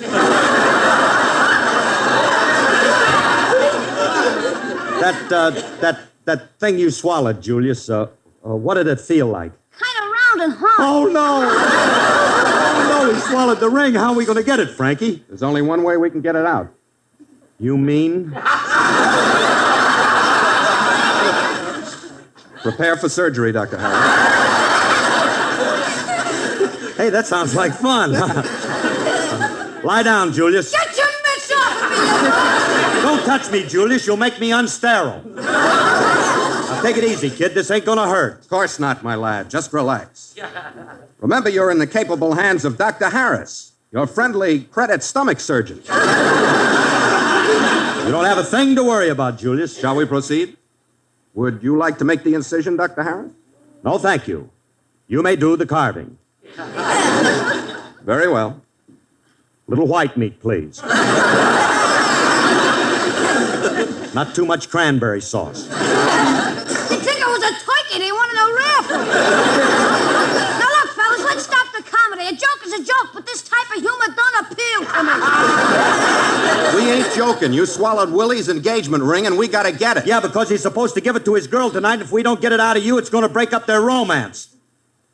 That thing you swallowed, Julius, what did it feel like? Kind of round and hard. Oh, no! Oh, no, he swallowed the ring. How are we going to get it, Frankie? There's only one way we can get it out. You mean? Prepare for surgery, Dr. Harris. Hey, that sounds like fun. Lie down, Julius. Get your mitts off of me! Don't touch me, Julius. You'll make me unsterile. Now, take it easy, kid. This ain't gonna hurt. Of course not, my lad. Just relax. Remember, you're in the capable hands of Dr. Harris, your friendly credit stomach surgeon. You don't have a thing to worry about, Julius. Shall we proceed? Would you like to make the incision, Dr. Harris? No, thank you. You may do the carving. Very well. Little white meat, please. Not too much cranberry sauce. You'd think it was a turkey they wanted a raffle. Now look, fellas, let's stop the comedy. A joke is a joke, but this type of humor don't appeal to me. We ain't joking. You swallowed Willie's engagement ring, and we gotta get it. Yeah, because he's supposed to give it to his girl tonight. If we don't get it out of you, it's gonna break up their romance.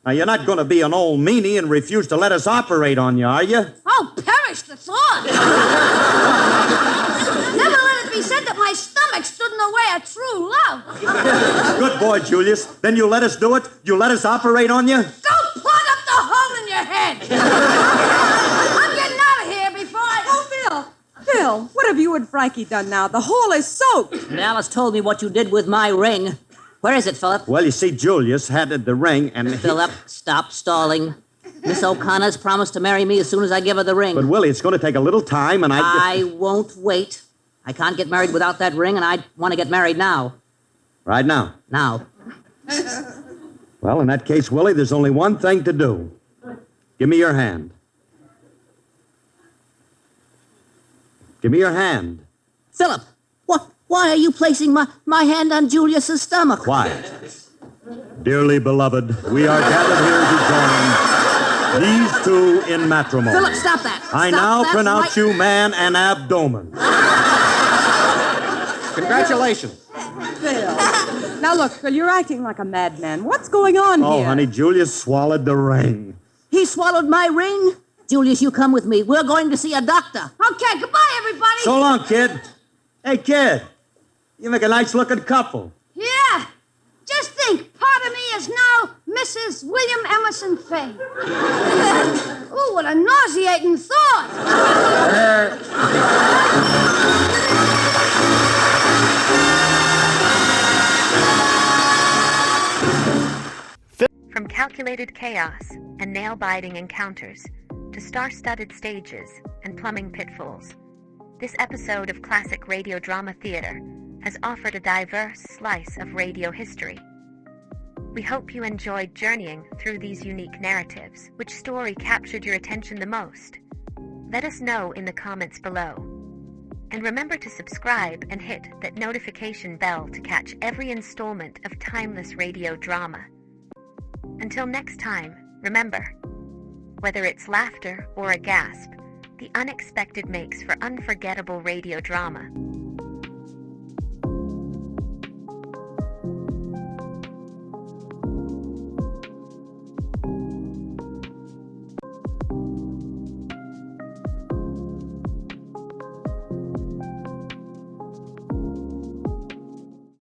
Now, you're not gonna be an old meanie and refuse to let us operate on you, are you? Oh, perish the thought. Never let it be said that my stomach stood in the way of true love. Good boy, Julius. Then you let us do it? You let us operate on you? Go plug up the hole in your head. I'm getting out of here before I... Oh, Phil, what have you and Frankie done now? The hole is soaked. Alice told me what you did with my ring. Where is it, Philip? Well, you see, Julius had the ring and... Philip, stop stalling. Miss O'Connor's promised to marry me as soon as I give her the ring. But, Willie, it's going to take a little time, and I won't wait. I can't get married without that ring, and I want to get married now. Right now? Now. Well, in that case, Willie, there's only one thing to do. Give me your hand. Give me your hand. Philip, why are you placing my hand on Julius's stomach? Quiet. Dearly beloved, we are gathered here to join these two in matrimony. Philip, stop that. I now pronounce you man and abdomen. Congratulations. Phil. Now, look, Phil, you're acting like a madman. What's going on here? Oh, honey, Julius swallowed the ring. He swallowed my ring? Julius, you come with me. We're going to see a doctor. Okay, goodbye, everybody. So long, kid. Hey, kid. You make a nice-looking couple. Yeah. Just think, part of me is now Mrs. William Emerson Faye. Ooh, what a nauseating thought. From calculated chaos and nail-biting encounters to star-studded stages and plumbing pitfalls, this episode of classic radio drama theater has offered a diverse slice of radio history. We hope you enjoyed journeying through these unique narratives. Which story captured your attention the most? Let us know in the comments below. And remember to subscribe and hit that notification bell to catch every installment of timeless radio drama. Until next time, remember, whether it's laughter or a gasp, the unexpected makes for unforgettable radio drama.